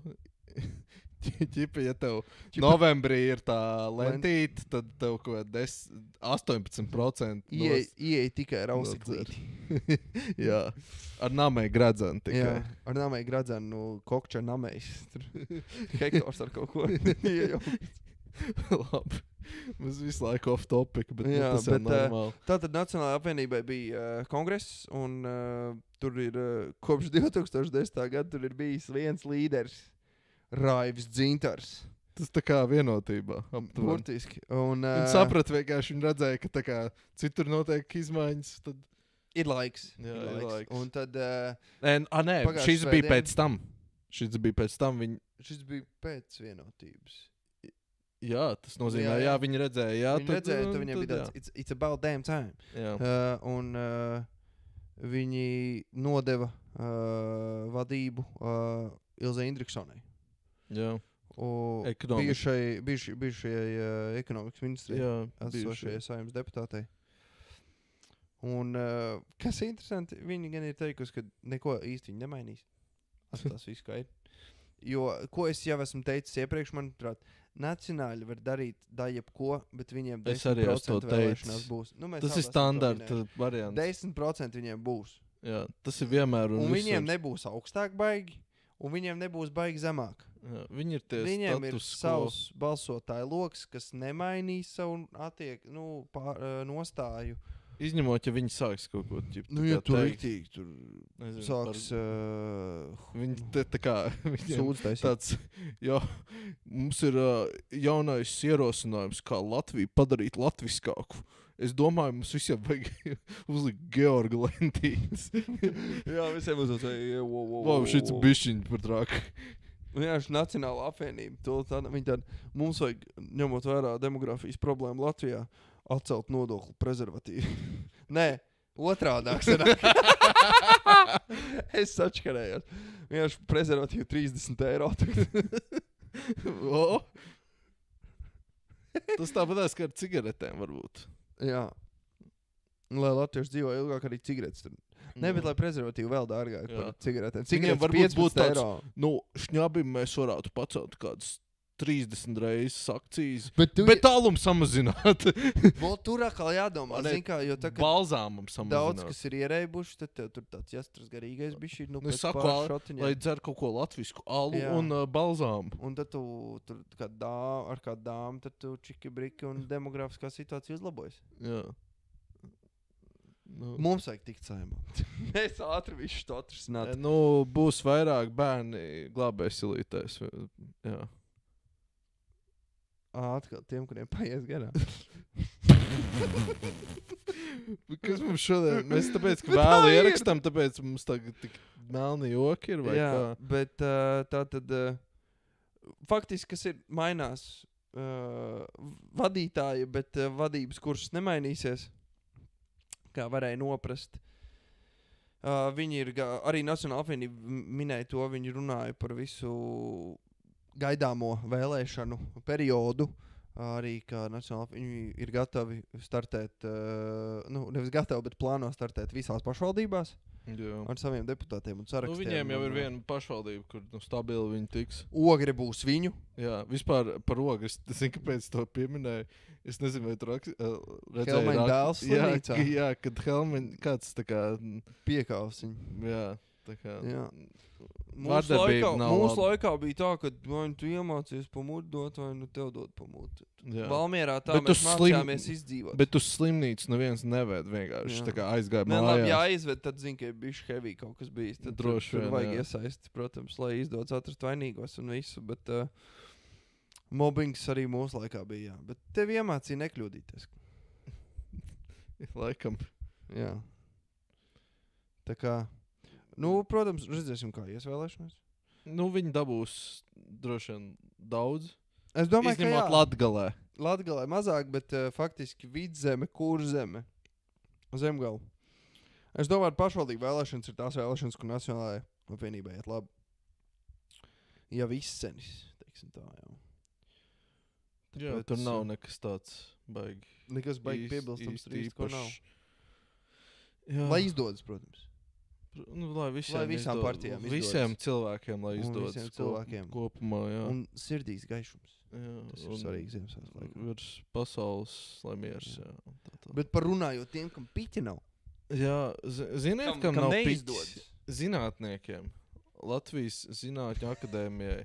Ķipa, ja tev novembrī ir tā lentīte, tad tev kaut kā 18% Ieej tikai ar ausiklīti. Jā, ar namai gradzenu Jā, tikai. ar namai gradzenu, nu, kokča namais. Hektors ar kaut ko. Iejaukts. Labi. Mums visu laiku off topic, bet Jā, tas ir bet, normāli. Tātad Nacionālajai apvienībai bija kongress, un tur ir kopš 2010. gada tur ir bijis viens līderis, Raivis Dzintars. Tas tā kā vienotībā. aptuveni. Burtiski. Un, Viņi saprata vienkārši, viņi redzēja, ka tā kā citur notiek izmaiņas, tad... ir laiks. Jā, ir laiks. Un tad Nē, Pagājušajā šis bija svētdien- pēc tam. Šis bija pēc tam. šis bija pēc vienotības. Jā, tas nozīmē, Jā, jā, jā. viņi redzēja, jā. Viņi redzēja, tad viņiem bija tāds, it's about damn time. Jā. Un viņi nodeva vadību Ilzei Indriksonai. Jā. Ekonomikas. Bijušajai ekonomikas ministrijai, Jā, esošajai saimnes deputātei. Un kas ir interesanti, viņi gan ir teikusi, ka neko īsti viņi nemainīs. Tas viss kā ir. Jo, ko es jau esmu teicis iepriekš, manuprāt, nacionāļi var darīt jebko, bet viņiem Es arī esmu 10% to vēlēšanās teicis. būs. Nu, mēs Tas jau ir esam to standarta minējuši. variants. 10% viņiem būs. Jā, tas ir vienmēr. Un viņiem visur. nebūs augstāk baigi, un viņiem nebūs baigi zemāk. Jā, viņi ir tie Viņiem ir status quo. savs balsotāju loks, kas nemainīs savu nostāju. Izņemot, ja viņi sāks kaut ko ķipt. Nu, ja tur riktīgi, tur Nezinu, sāks Viņi tā kā... viņiem sūdz taisīt. tāds, jā, mums ir jaunais ierosinājums, kā Latviju padarīt latviskāku. Es domāju, mums visiem vajag uzlikt Georga lentītes. Jā, visiem uzlikt. Wow, šits bišķiņ par trāku. Vienkārši Nacionāla apvienība. Viņi tādi, mums vajag, ņemot vērā demografijas problēmu Latvijā, atcelt nodokli prezervatīvi. Nē, otrādāk sanāk. Es sačkarējos. Vienkārši prezervatīvi 30 eiro. O! Tas tāpatās, kā ar cigaretēm varbūt. Jā. Lai latvieši dzīvo ilgāk, arī cigaretes. Ne, bet lai prezervatīvi vēl dārgāk Jā. par cigaretēm. Viņiem Cigaretes varbūt 15 būtu tāds- eiro. Nu, šņabim mēs varētu pacelt kādas 30 reizes akcijas. Bet Bet tālumu samazināt. tur atkal jādomā. Ne, Zin kā, jo tā, kad Balzāmam daudz, samazināt. kas ir ierēbuši, tad tev tur tāds jāstras garīgais bišķi. Nu, Nu, es pēc saku, pāris šotiņiem. lai dzer kaut ko latvisku, alu Jā. un balzāmu. Un tad tu tur ar kādu dāmu, tad tu čiki briki un demografiskā situācija uzlabojas. Jā. Nu, Mums vajag tikt saimā. Mēs ātri visu to atrisināt. nu, būs vairāk bērni glābēsilītēs. Jā. Atkal tiem, kuriem paies garām. Kas mums šodien? Mēs tāpēc, ka Bet tā vēlu ir. ierakstam, tāpēc mums tagad tik melni joki ir, vai Jā, kā? bet tā tad faktiski, kas ir mainās vadītāji, bet vadības kursus nemainīsies, kā varēja noprast. Viņi ir, arī Nacionāla apvienība minēja to, viņi runāja par visu gaidāmo vēlēšanu periodu. Arī, ka Nacionāla apvienība ir gatavi startēt, nu, nevis gatavi, bet plāno startēt visās pašvaldībās. ar saviem deputātiem un sarakstiem. Viņiem jau ir viena pašvaldība, kur stabili viņi tiks. Ogre būs viņu. Jā, vispār par ogri. Es zinu, kāpēc to pieminēju. Es nezinu, vai tu redzēji. Helmeņa dēls slimnīcā. Jā, kad Helmeņa kāds tā kā... Piekāvs viņu. Jā, tā kā... Jā. Mūsu laikā bija tā, ka vai nu tu iemācies pamūt dot, vai nu tev dot pamūt. Valmierā tā bet mēs mācījāmies izdzīvot. Bet uz slimnīcu neviens neved vienkārši. Tā kā aizgāja mājās. Labi, jāizved, tad zinu, ka ir bišķi heavy kaut kas bijis. Tad droši vien, vajag iesaisti, protams, lai izdodas atrast vainīgos un visu, bet mobbings arī mūsu laikā bija, jā. Bet tev iemācīja nekļūdīties. Laikam. Jā. Tā kā... Nu, protams, redzēsim, kā iesvēlēšanās. Nu, viņi dabūs droši vien daudz. Es domāju, ka jā. Latgalē. Latgalē mazāk, bet faktiski Vidzeme, Kurzeme, Zemgala. Es domāju, ka pašvaldību vēlēšanas ir tās vēlēšanas, kur Nacionālajai apvienībai iet labi. Ja izcenis, teiksim tā, jau. Jā, tur nav nekas tāds baigi. Nekas baigi piebilstams, tur īsti, ko nav. Jā. Lai izdodas, protams. Nu, lai visām partijām izdodas. Visiem cilvēkiem, lai izdodas. Visiem cilvēkiem. Kopumā, jā. Un sirdīs gaišums. Jā, tas ir svarīgi Ziemassvētku laikā. Virs pasaules, lai miers, jā. Tā. Bet par runājot tiem, kam piķi nav. Jā, ziniet, kam nav piķis? Zinātniekiem. Latvijas Zinātņu akadēmijai.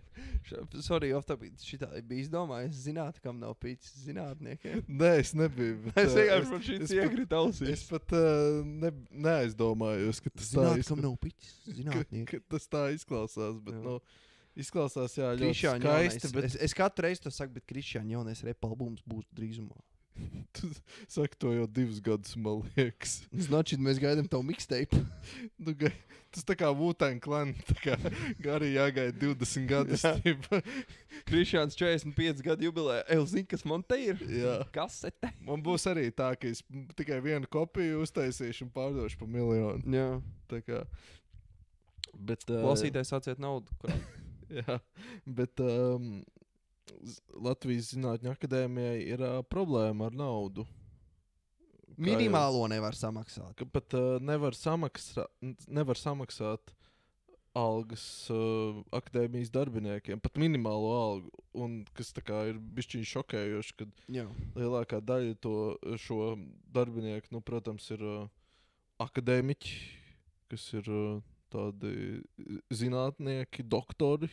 Sorry, šitā bija izdomājis zināt, kam nav piķis zinātniekiem. Nē, es nebiju. Es vienkārši man šīs iekrita ausīs. Es pat neaizdomājos, ka tas zināt, kam nav piķis zinātnieki. Ka tas tā izklausās, bet, izklausās, jā, ļoti skaisti. Bet... Es katru reizi to saku, bet Krišjāņa jaunais rap albums būs drīzumā. Tu saki to jau 2 gadus, man liekas. Značīt, mēs gaidām tavu mixtape. Tas tā kā Wu-Tang Clan, tā kā arī jāgaida 20 gadus. Krišjāns 45 gadu jubilē. Zini, kas man te ir? Jā. Kasete. Man būs arī tā, ka es tikai vienu kopiju uztaisīšu un pārdošu pa 1 miljonu. Jā. Tā kā. Bet, klausītājs atsiet naudu. Jā, bet... Latvijas Zinātņu akadēmijai ir problēma ar naudu. Minimālo nevar samaksāt. Ka pat nevar samaksāt algas akadēmijas darbiniekiem, pat minimālo algu. Un kas tā kā ir bišķiņ šokējoši, kad lielākā daļa šo darbinieku, nu, protams, ir akadēmiķi, kas ir tādi zinātnieki, doktori.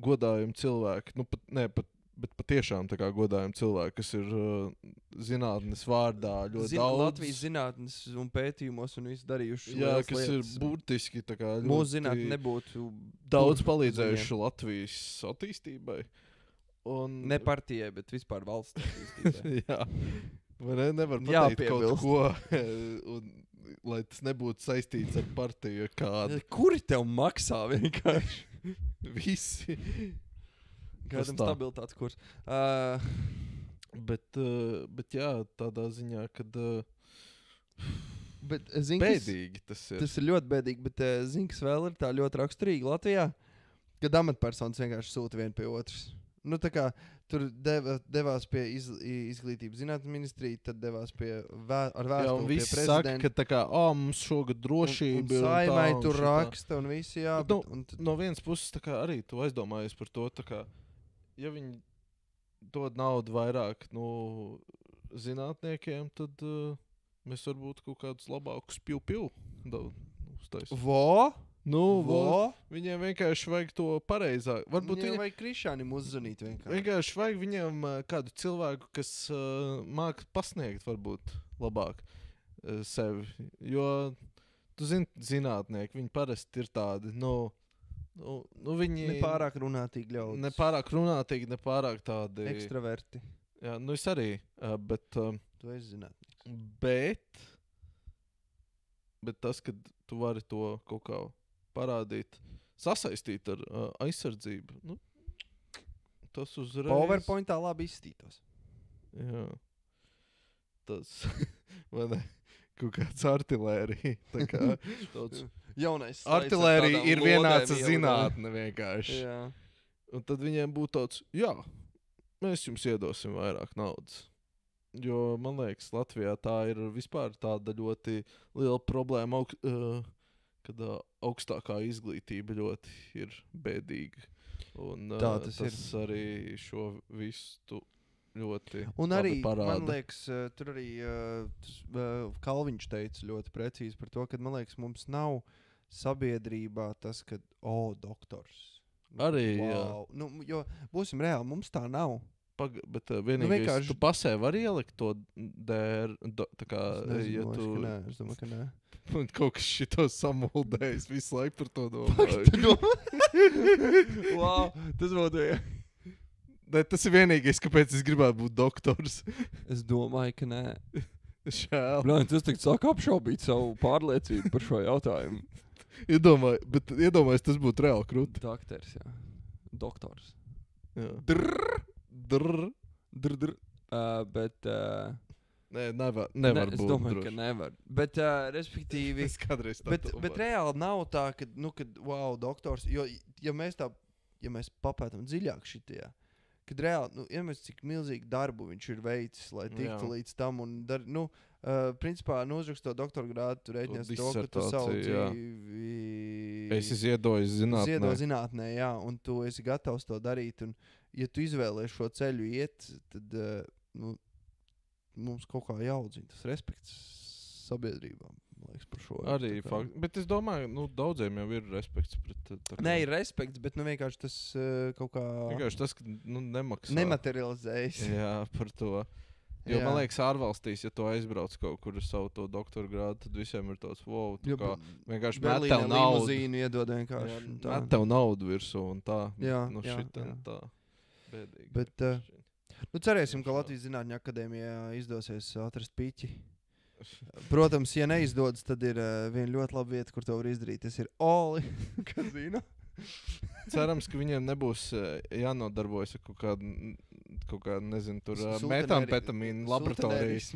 Godājumi cilvēki, bet patiešām tā kā godājumi cilvēki, kas ir zinātnes vārdā ļoti daudz. Latvijas zinātnes un pētījumos un visu darījuši. Jā, kas lietas. Ir burtiski tā kā ļoti... Mūsu zinātne nebūtu... Daudz palīdzējuši Latvijas attīstībai. Ne partijai, bet vispār valsts attīstībai. Jā, vai nevar pateikt kaut ko, un, lai tas nebūtu saistīts ar partiju kādu. Kuri tev maksā vienkārši? Visi. Kādam stabilitātes kurs. Bet jā, tādā ziņā, kad bēdīgi tas ir. Tas ir ļoti bēdīgi, bet zini, kas vēl ir tā ļoti raksturīgi Latvijā, kad amatpersonas vienkārši sūta viena pie otras. Nu, tā kā tur devās pie izglītības zinātnes ministrija, tad devās ar vēstuli pie prezidenta. Saka, ka tā kā, mums šogad drošība un saimai tur raksta un visi, jā. No vienas puses, tā kā arī tu aizdomājies par to, tā kā, ja viņi dod naudu vairāk, zinātniekiem, tad mēs varbūt kaut kādus labākus piu-piu uztaisam. Viņiem vienkārši vajag to pareizāk. Varbūt viņiem vajag Krišānim uzzvanīt vienkārši. Vienkārši vajag viņiem kādu cilvēku, kas māk pasniegt varbūt labāk sevi. Jo, tu zini, zinātnieki, viņi parasti ir tādi, viņi... Nepārāk runātīgi ļaudis. Nepārāk runātīgi, nepārāk tādi... Ekstraverti. Jā, es arī, bet... Tu esi zinātnieks. Bet tas, kad tu vari to kaut kā parādīt, sasaistīt ar aizsardzību, tas uzreiz... PowerPointā labi izstītos. Jā. Tas, vai ne, kaut kāds artilērija. Tā kā tāds... Jaunais. Artilērija ir vienāca zinātne vienkārši. Jā. Un tad viņiem būtu tāds, jā, mēs jums iedosim vairāk naudas. Jo, man liekas, Latvijā tā ir vispār tāda ļoti liela problēma, kad augstākā izglītība ļoti ir bēdīga. Un Tā tas arī šo visu ļoti Un arī, parāda. man liekas, tur arī Kalviņš teica ļoti precīzi par to, ka, man liekas, mums nav sabiedrībā tas, ka, doktors. Arī, Nu, jo, būsim reāli, mums tā nav. Bet vienīgais, vienkārši- tu pasē var ielikt to tā kā, Es domāju, ka nē. Man kaut kas šito samuldējis visu laiku par to domāju. Wow, tas būtu, ja. Tas ir vienīgais, kāpēc es gribētu būt doktors. Es domāju, ka nē. Šēl. Blēn, tas tik sāk apšaubīt savu pārliecību par šo jautājumu. Iedomājies, tas būtu reāli krūti. Doktors, jā. Doktors. Jā. Drrrr. Bet... Nē, nevar es būt. domāju, ka nevar. Bet, respektīvi... Es kādreiz tā Bet domāju. reāli nav tā, ka, wow, doktors, jo, ja mēs papētam dziļāk šitajā, kad reāli, iedomājies, cik milzīgu darbu viņš ir veicis, lai tiktu līdz tam, un, principā, uzrakstot doktora grādu, tu rēķinies to, ka tu savu dzīvi... Es iedojis zinātnē, jā, un tu esi gatavs to darīt, un, ja tu izvēlies šo ceļu iet, tad, mums kaut kā jāaudzina tas respekts sabiedrībām, man liekas, par šo. Arī fakti. Bet es domāju, daudziem jau ir respekts pret... Nē, ir respekts, bet vienkārši tas kaut kā... Vienkārši tas, ka nemaksā. Nematerializējas. Jā, par to. Jo, man liekas, ārvalstīs, ja tu aizbrauc kaut kur uz savu to doktora grādu, tad visiem ir tāds, wow, tu kā vienkārši met tev naudu. Limuzīnu iedod vienkārši. Met tev naudu virsū un tā. Jā, šitam tā. Bēdīgi. Bet, cerēsim, ka Latvijas Zinātņu akadēmijā izdosies atrast piķi. Protams, ja neizdodas, tad ir viena ļoti laba vieta, kur to var izdarīt. Tas ir Oli, kazino. Cerams, ka viņiem nebūs jānodarbojas ar kaut kādu, nezinu, tur metamfetamīnu laboratorijas.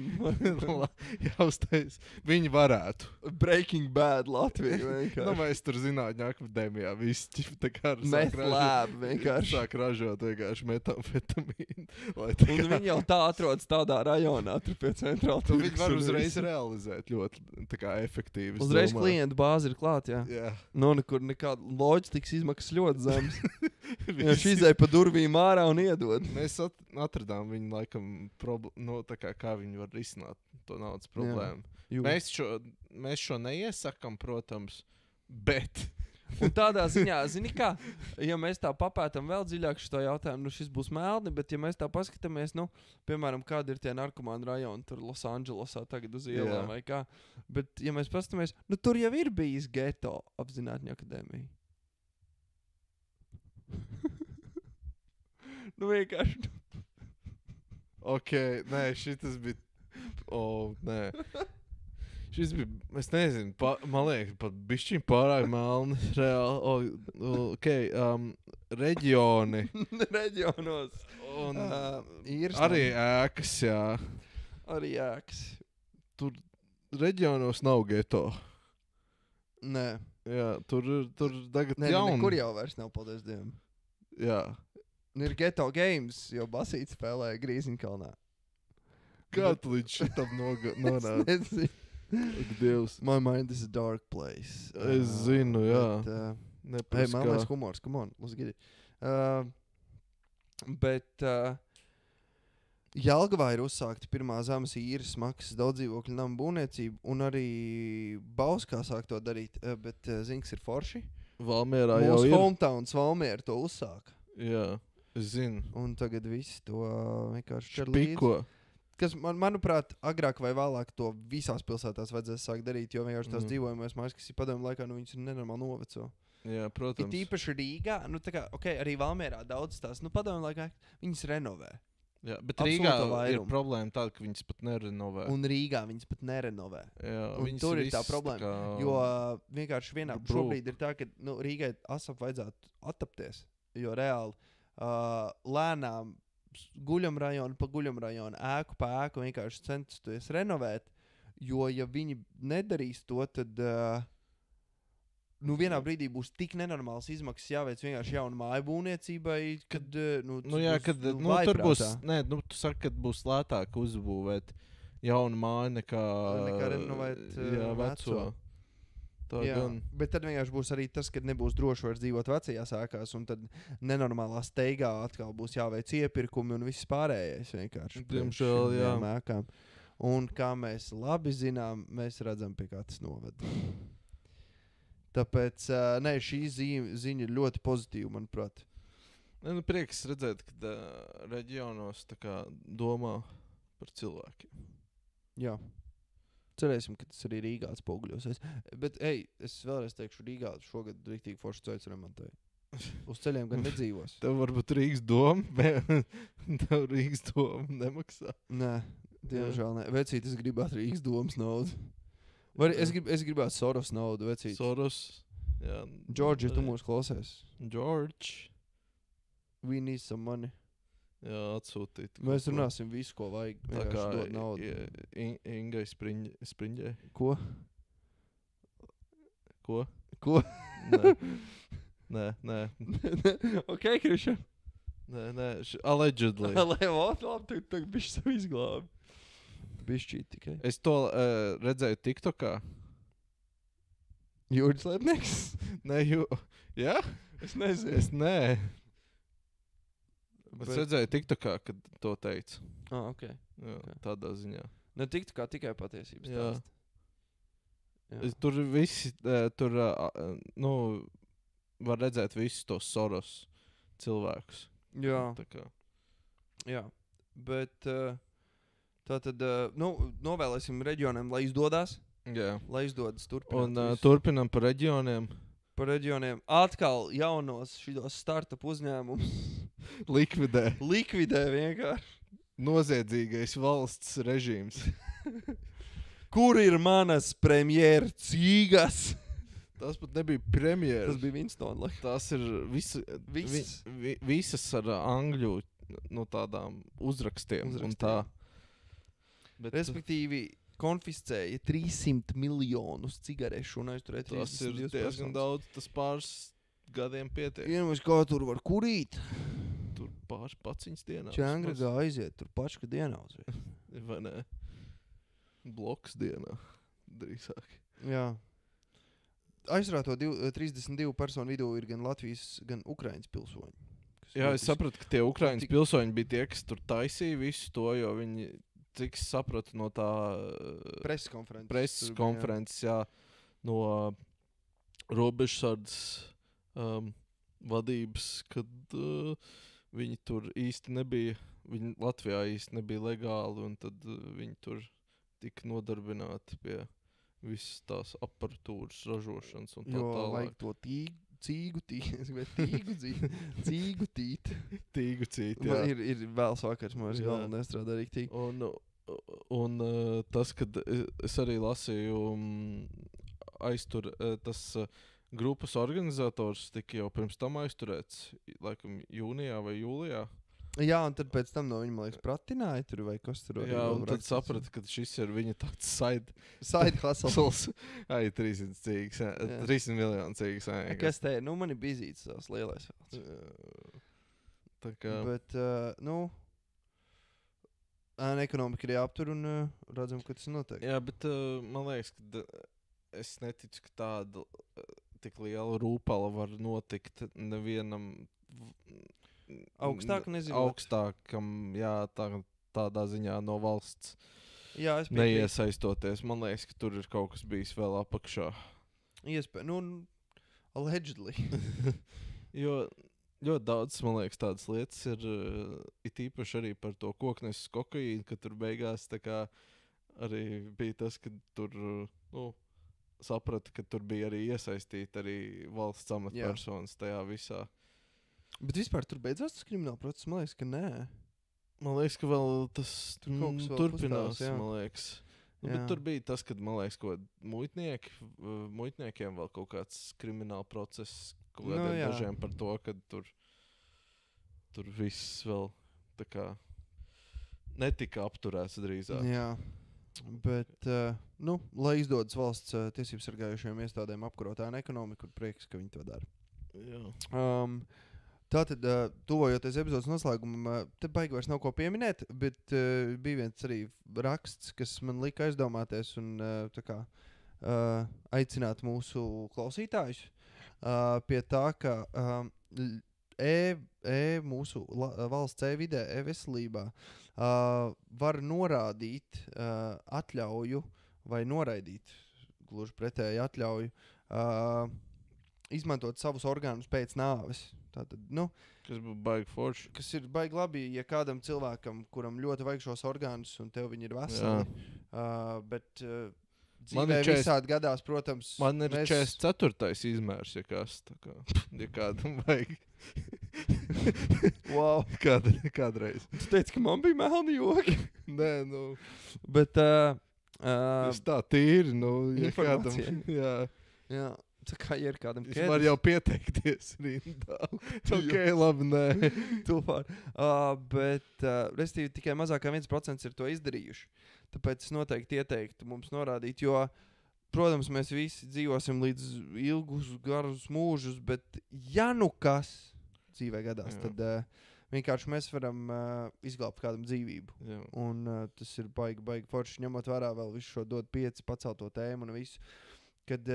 Jāuztais. Viņi varētu. Breaking Bad Latvija vienkārši. Mēs tur Zinātņu akadēmijā visi tā kā Meth lab vienkārši. Sāk ražot vienkārši metamfetamīnu. Un viņi jau tā atrodas tādā rajonā, tur pie centrāla. Viņi var uzreiz realizēt ļoti tā kā efektīvi. Uzreiz klientu bāzi ir klāt, jā. Nekur nekāda loģistikas izmaksas ļoti zemes. Viņš izēja pa durvīm ārā un iedod. Mēs atradām viņu laikam kā viņi var risināt to naudas problēmu. Mēs šo neiesakam, protams, bet... Un tādā ziņā, zini kā, ja mēs tā papētam vēl dziļāk šo jautājumu, šis būs melni, bet ja mēs tā paskatāmies, piemēram, kādi ir tie narkomāni rajoni, tur Losandželosā tagad uz ielām vai kā, bet ja mēs paskatāmies, tur jau ir bijis geto ap Zinātņu akadēmiju. Vienkārši. Ok, nē, šitas bija... nē. Šis bija, es nezinu, man liekas, pat bišķiņ pārāk melni, reāli. Reģioni. Reģionos. Un arī ēkas, jā. Arī ēkas. Tur reģionos nav geto. Nē. Jā, tur tagad jauni. Nekur jau vairs nav, paldies Dievam. Jā. Ir geto games, jo basīti spēlē Grīziņkalnā. Kā tu līdz šitam nonāc? Es nezinu. Dievs. My mind is a dark place. Es zinu, jā. Hey, melnais humors, come on, let's get it. Bet Jelgavā ir uzsākta pirmā zemes īres maksas daudzdzīvokļu namu būvniecība, un arī Bauskā sāk to darīt, bet zini, kas ir forši? Valmierā jau ir. Mūsu hometowns Valmiera to uzsāka. Jā, es zinu. Un tagad visi to vienkārši ķer līdzi. Kas, manuprāt, agrāk vai vēlāk to visās pilsētās vajadzēs sākt darīt, jo vienkārši tās dzīvojamās mājas, kas ir padomju laikā, viņas ir nenormāli noveco. Jā, protams. Ir īpaši Rīgā, arī Valmierā daudz tās, padomju laikā, viņas renovē. Jā, bet Rīgā ir problēma tāda, ka viņas pat nerenovē. Un Rīgā viņas pat nerenovē. Jā, un tur ir tā problēma, jo vienkārši šobrīd ir tā, ka Rīgai asap vajadzētu attapties, jo reāli lēnām guļamrajonu pa guļamrajonu, ēku pa ēku vienkārši centusies renovēt, jo ja viņi nedarīs to, tad nu vienā brīdī būs tik nenormāls izmaksas jāveic vienkārši jaunu māju būvniecībai, kad, jā, kad tur būs, tu saki, kad būs lētāk uzbūvēt jaunu māju nekā renovēt veco. Tā jā, gan. bet tad vienkārši būs arī tas, ka nebūs droši vairs dzīvot vecajās ēkās, un tad nenormālā steigā atkal būs jāveic iepirkumi un viss pārējais vienkārši. Diemžēl, jā. Ēkām. Un kā mēs labi zinām, mēs redzam, pie kā tas noved. Tāpēc, šī ziņa ir ļoti pozitīva, manuprāt. Prieks redzēt, ka reģionos tā kā domā par cilvēkiem. Jā. Cerēsim, ka tas arī Rīgā atspoguļosies. Bet, es vēlreiz teikšu, Rīgā šogad rīktīgi forši ceļus remontēja. Uz ceļiem gan nedzīvos. Tev varbūt Rīgas doma, tev Rīgas doma nemaksā. Nē, diemžēl ne. Vecīt, es gribētu Rīgas domas naudu. Vai es gribētu Soros naudu, vecīt. Soros, jā. George, ja tu mūs klausies. George. We need some money. Jā, atsūtīt. Mēs runāsim visu, ko vajag. Tā kā dot naudu. Ingai Spriņģē. Ko? Ko? Ko? Nē. Ok, Krišan. Nē, allegedly. Labi, tu bišķi savu izglābi. Bišķīt tikai. Es to redzēju TikTokā. Jūris Lietnieks? Jā? Es nezinu. Nē. Es redzēju TikTokā, kad to teica. Ok. Jā, tādā ziņā. Ne TikTokā tikai patiesības stāst. Jā. Tur visi, var redzēt visus tos Soros cilvēkus. Jā. Tā kā. Jā. Bet tātad, novēlēsim reģioniem, lai izdodas. Jā. Lai izdodas turpināt. Un turpinam par reģioniem. Par reģioniem. Atkal jaunos šitos startup uzņēmumus. Likvidē vienkārši. Noziedzīgais valsts režīms. Kur ir manas premjera cīgas? Tas pat nebija premjera. Tas bija Winston. Tas ir visas ar angļu tādām uzrakstiem. Un tā. Bet, respektīvi, konfiscēja 300 miljonus cigarešu un aizturēja 32 personas. Tas ir diezgan daudz, tas pāris gadiem pietiek. Vienmēr kā tur var kurīt. Tur pāris paciņas dienā. Čangragā aiziet, tur pačka dienā uzreiz. Vai ne? Bloks dienā. Drīzāk. Jā. Aizturēto 32 personu vidū ir gan Latvijas, gan Ukraiņas pilsoņi. Jā, es sapratu, ka tie Ukraiņas pilsoņi bija tie, kas tur taisīja visu to, jo viņi, cik es sapratu no tā preses konferences, jā, no robežsardzes vadības, kad viņi tur īsti nebija, viņi Latvijā īsti nebija legāli, un tad viņi tur tika nodarbināti pie visas tās aparatūras ražošanas un tā tālāk. Jo, vajag to cīgu tīti, jā. Ir vēls vakars, man vairs galva nestrādā riktīgi. Un tas, kad es arī lasīju tas grupas organizators tika jau pirms tam aizturēts, laikam jūnijā vai jūlijā. Jā, un tad pēc tam no viņa, man liekas, pratināja tur vai kas tur. Jā, un tad saprata, ka šis ir viņa tāds side hustles. Ai, 300 cīgas, 300 miljonu cīgas. Kas te ir? Man ir bizīts savs lielais vēlts. Tā kā. Bet, ekonomika ir jāaptur un redzam, ka tas notiek. Jā, bet man liekas, ka es neticu, ka tāda tik liela rūpala var notikt nevienam augstākam, jā, tādā ziņā no valsts neiesaistoties. Man liekas, ka tur ir kaut kas bijis vēl apakšā. Allegedly. Jo ļoti daudz, man liekas, tādas lietas ir it īpaši arī par to kokneses kokaīnu, ka tur beigās tā kā arī bija tas, ka tur, saprata, ka tur bija arī iesaistīti arī valsts amatpersonas tajā visā. Bet vispār tur beidzās tas krimināla process? Man liekas, ka nē. Man liekas, ka vēl tas turpinās, jā. Man liekas. Bet tur bija tas, kad, man liekas, muitniekiem vēl kaut kāds krimināla process, kaut kādiem dažiem par to, ka tur viss vēl tā kā netika apturēts drīzāk. Jā. Bet, lai izdodas valsts tiesību sargājušajiem iestādēm apkarot ēnu ekonomiku, ir prieks, ka viņi to dara. Jā. Tātad, tuvojoties epizodes noslēgumam, te baigi vairs nav ko pieminēt, bet bija viens arī raksts, kas man lika aizdomāties un aicināt mūsu klausītājus pie tā, ka mūsu valsts e-vidē, e-veselībā var norādīt atļauju vai noraidīt, gluži pretēji atļauju, izmantot savus orgānus pēc nāves. Tātad, kas būtu baigi forši. Kas ir baigi labi, ja kādam cilvēkam, kuram ļoti vajag šos orgānus, un tev viņi ir veseli. Bet dzīvē visādi gadās, protams. Man ir 44. izmērs, ja kas. Ja kādam vajag. Wow. Kādreiz. Tu teici, ka man bija melni joki. Nē, Bet es tā tīri, ja kādam. Jā. Tā kā ir kādam es varu jau pieteikties rindā. Ok, labi, nē. Tūpār. Bet, restīvi, tikai mazāk kā 1% ir to izdarījuši. Tāpēc es noteikti ieteiktu mums norādīt, jo, protams, mēs visi dzīvosim līdz ilgus, garus mūžus, bet ja nu kas dzīvē gadās, tad vienkārši mēs varam izglābt kādam dzīvību. Jā. Un tas ir baigi forši, ņemot vērā vēl visu šo dod 5 pacelto tēmu un visu. Kad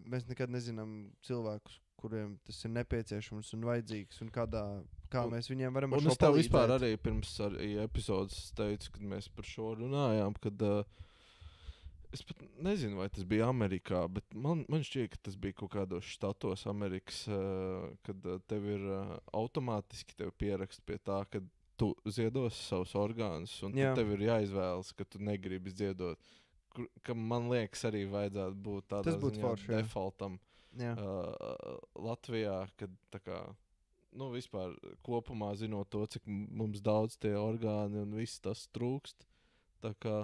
mēs nekad nezinām cilvēkus, kuriem tas ir nepieciešams un vajadzīgs, un kā mēs viņiem varam ar šo palīdzēt. Un es tev vispār arī pirms epizodes teicu, kad mēs par šo runājām, kad es pat nezinu, vai tas bija Amerikā, bet man šķiet, ka tas bija kaut kādos štatos Amerikas, kad tev ir automātiski tev pierakst pie tā, ka tu ziedos savus orgānus, un tad tev ir jāizvēlas, ka tu negribi ziedot. Ka man liekas, arī vajadzētu būt tādā ziņā defaultam Latvijā, kad tā kā, vispār kopumā zinot to, cik mums daudz tie orgāni un viss tas trūkst. Tā kā,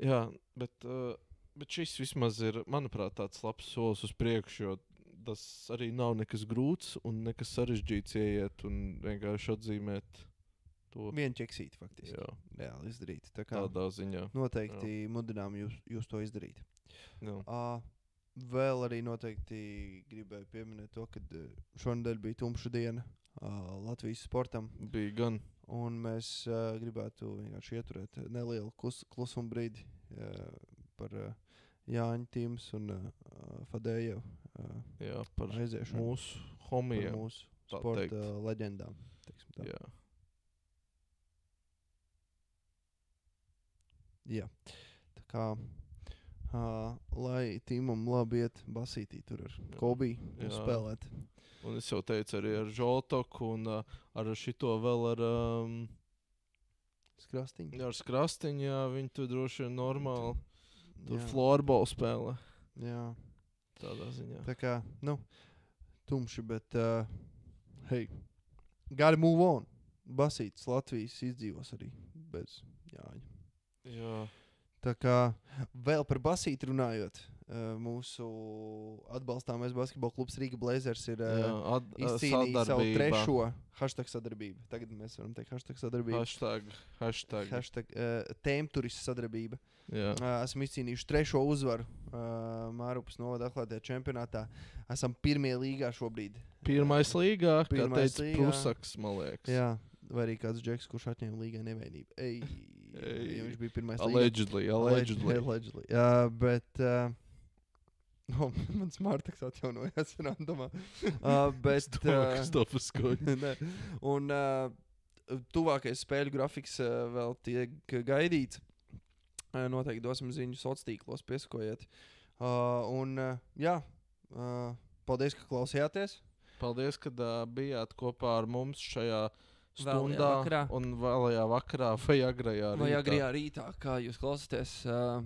jā, bet šis vismaz ir, manuprāt, tāds labs solis uz priekšu, jo tas arī nav nekas grūts un nekas sarežģīts ieiet un vienkārši atzīmēt. Vienu ķeksīti, faktiski. Reāli izdarīt. Tā kā tādā ziņā. Noteikti mudinām jūs to izdarīt. Jā. Vēl arī noteikti gribēju pieminēt to, ka šonadēļ bija tumša diena Latvijas sportam. Bija gan. Un mēs gribētu vienkārši ieturēt nelielu klusumu brīdi par Jāņa Tīms un Fadējevu par aiziešanu. Mūsu homijiem. Par mūsu sporta leģendām. Tā. Jā. Jā, tā kā, lai Tīmam labi iet basītī tur ar Kobi spēlēt. Un es jau teicu arī ar Žoltoku un ar šito vēl ar Skrastiņu. Ar Skrastiņu, jā, viņi tur droši vien normāli tur florbolu spēlē. Jā. Tādā ziņā. Tā kā, tumši, bet hey, gotta move on. Basītis Latvijas izdzīvos arī bez Jāņa. Jā. Tā kā vēl par basīti runājot, mūsu atbalstāmais basketbola klubs Riga Blazers ir izcīnījis savu trešo #sadarbību. Tagad mēs varam teikt #sadarbību. Hashtag. Tēmturis sadarbība. Jā. Esam izcīnījuši trešo uzvaru Mārupas novada atklātajā čempionātā. Esam pirmie līgā šobrīd. Pirmais līgā, kā teica Prusaks, man liekas. Jā, vai arī kāds džeks, kurš atņēma līgai nevainību. Ja viņš bija pirmais Allegedly. Bet mans Mārtaks atjaunojās randomā. Bet kas to paskoļ. Un tuvākais spēļu grafiks vēl tiek gaidīts. Noteikti dosim ziņu sociālos tīklos, piesakojiet. Paldies, ka klausījāties. Paldies, ka bijāt kopā ar mums šajā stundā un vēlajā vakarā vai agrajā rītā, kā jūs klausāties,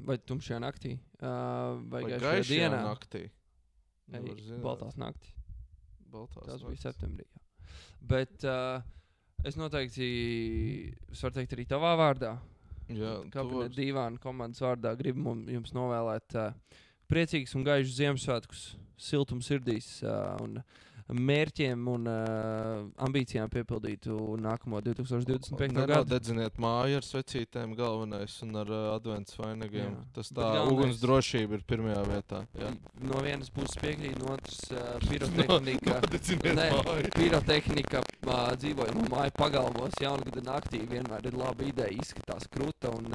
vai tumšajā naktī, vai gaišajā dienā. Naktī. Baltās naktī. Tas naktī. Bija septembrī. Jā. Bet es noteikti, es varu teikt arī tavā vārdā, Kabineta Dīvāna komandas vārdā, gribu jums novēlēt priecīgus un gaišus Ziemassvētkus, siltums sirdīs un mērķiem un ambīcijām piepildītu nākamo 2025. Nenā gadu. dedziniet māju ar svecītēm galvenais un ar advents vainagiem. Jā. Tas Bet tā, galvenais- uguns drošība ir pirmajā vietā. Jā. No vienas puses piekrīt, no otras pirotehnika. Nodedziniet Nē, māju. pirotehnika dzīvojamā māja pagalmos jaungada naktī vienmēr ir laba ideja, izskatās kruta un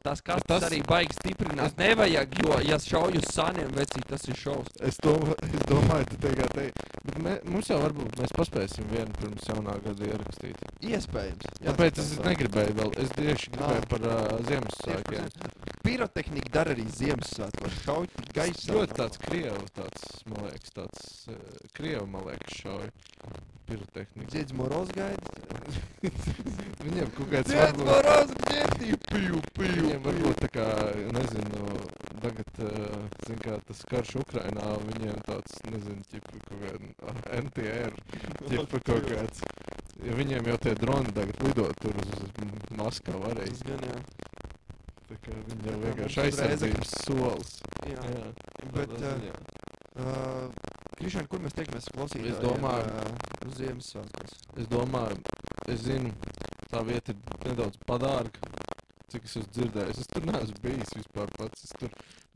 tas kastes arī baigi stiprināt. Nevajag, jo, ja šauj uz saniem, vecīt, tas ir šovs. Es domāju, tu bet mums jau varbūt mēs paspēsim vienu pirms jaunā gada ierakstīt. Iespējams. Tāpēc es negribēju vēl. Es tieši gribēju par Ziemassvētkiem. Pirotehnika dara arī Ziemassvētkos. Šauj gaisā. Ļoti tāds man liekas, šauj pirotehnika. Dziedz Moroz gaida. Viņiem kaut kāds Dziedz Moroz gaida. Viņiem varbūt tā kā, nezinu, tagad, zin kā, tas karš Ukrainā, viņiem tāds, nezinu, ķipa kaut kāda NTR, ķipa kaut kāds. Ja viņiem jau tie droni tagad lidot tur uz Maskavu arī. Tas gan jā. Tā kā viņi jau Jā, vienkārši mums aizsardzības solis. Jā. Jā. Bet, tādā ziņā. Krišāni, kur mēs tiekamies klausītājiem? Es domāju- Uz Ziemassvētkos. Es domāju, es zinu, tā vieta ir nedaudz padārga, cik es esmu dzirdējis. Es tur neesmu bijis vispār pats, es tur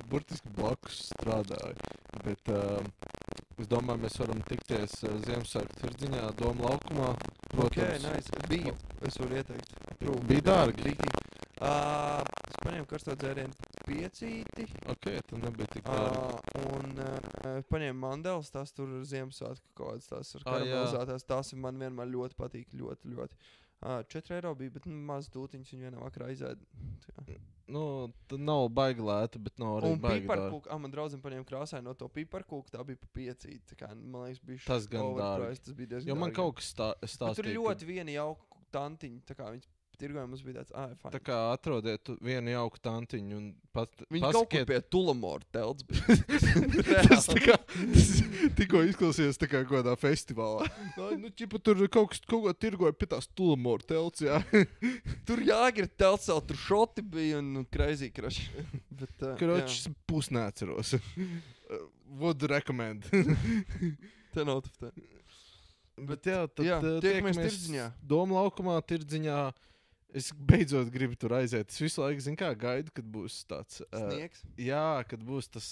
burtiski blakus strādāju. Bet es domāju, mēs varam tikties Ziemassvētku tirdziņā, Doma laukumā. Okay, nice. Biju. Es varu ieteikt. Bija dārgi. Rītīgi. Es paņēmu karsto dzērienu piecīti. Ok, tad nebija tik dārgi. Un paņēmu mandeles, tās tur ir Ziemassvētku kaut kādas tās ar Jā. karamelizētās. Tās man vienmēr ļoti patīk, ļoti. 4 eiro bija, bet maz tūtiņas viņa vienā vakarā izēda. Nu, tad nav baigi lēta, bet nav arī Un baigi dārgi. piparkūku, man draudzene paņēma krāsainu no to piparkūku, tā bija pa piecīti. Tā kā, man liekas, bija Tas gan overpriced, tas bija diezgan Jo man dārgi. kaut kas stāstīja. Tur ir ļoti viena jauka tantiņa, tā kā viņas tirgoja, mums bija tāds, fine. Tā kā atrodiet vienu jauku tantiņu un Viņi kaut kur pie Tulamora telts bija. Tas tā kā, tas tikko izklausījās tā kā kādā festivālā. Nu, ķipa, tur kaut ko tirgoja pie tās Tulamora telts, jā. Tur jāgir telts, vēl tur šoti bija un crazy crush. Bet, Kročs pus neatceros. Would recommend. Ten out of ten. Bet jā, tad Jā, tiekamies tirdziņā. Doma laukumā tirdziņā. Es beidzot gribu tur aiziet. Es visu laiku, zinu kā, gaidu, kad būs tāds... Sniegs. Jā, kad būs tas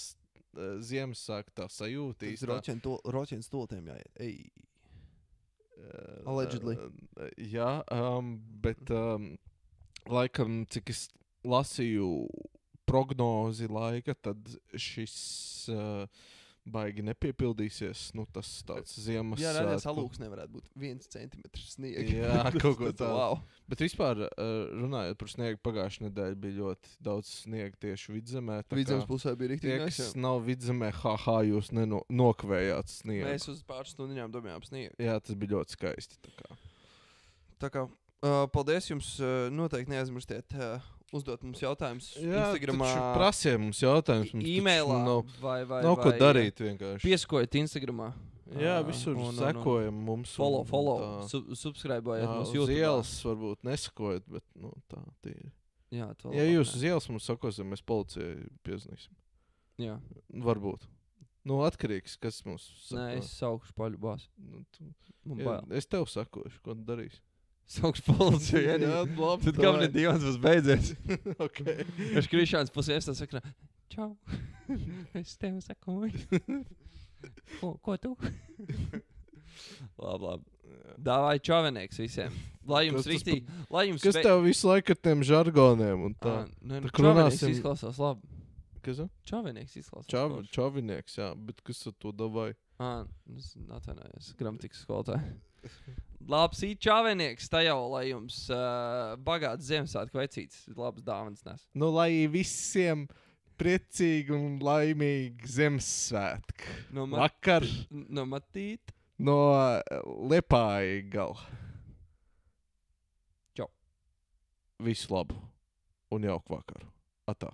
Ziemassvētku tā sajūta Tas īstā. roķienas stoltiem jāiet. Ej. Allegedly. Jā, bet laikam, cik es lasīju prognozi laika, tad šis baigi nepiepildīsies. Nu, tas tāds Ziemassvētku. Jā, redzēs, alūks nevarētu būt 1 centimetrs sniega. Jā, kaut ko tādu. Wow. Bet vispār, runājot par sniegu, pagājušajā nedēļā bija ļoti daudz sniega tieši Vidzemē. tā kā Vidzemes pusē bija Tie, rīktīgi kas nice. nav Vidzemē, jūs nokavējāt sniegu. Mēs uz pāris stundām domājām sniegu. Jā, tas bija ļoti skaisti. Tā kā. Tā kā, paldies jums. Noteikti neaizmirstiet uzdot mums jautājumus Jā, Instagramā. taču prasiet mums jautājumus. Mums taču E-mailā nav, vai nav ko darīt vienkārši. Piesakojiet Instagramā. Jā, visur sekojam mums. un Follow. tā. Subscribējiet Jā, mums uz YouTube. ielas varbūt nesakojat, bet nu, tā ir. Jā, to Ja labāk jūs nē. uz ielas mums sakosim, mēs policijai piezīmēsim. Jā. Varbūt. Nu, atkarīgs, kas mums sako. Nē, es saukšu paļu bāzi. Nu, Man jā, bail. es tev sakošu, ko tu darīsi. Saukšu policiju. Jā, labi. Tad kam ne divas būs beidzies? Okay. Es Krišāns pusies tā saka, čau. Es tev sakoju. Ko tu? Labi. Dāvāj čavenieks visiem. Lai jums Kas tas rīktīgi. Lai jums Kas tev visu laiku ar tiem žargoniem un tā? Nē, Tā nu, kā čavenieks runāsim- izklausās labi. Kas? Čavenieks izklausās forši. Čavinieks, jā, bet kas ar to davai? Es atvainojos, gramatikas skolotāji. Labs čavenieks, tā jau, lai jums bagāts Ziemassvētku vecītis, labs dāvans nes. Nu, lai visiem priecīgi un laimīgi Ziemassvētki. No Vakar No matīt. no Liepāja gala. Čau. Visu labu un jauku vakaru. Atā.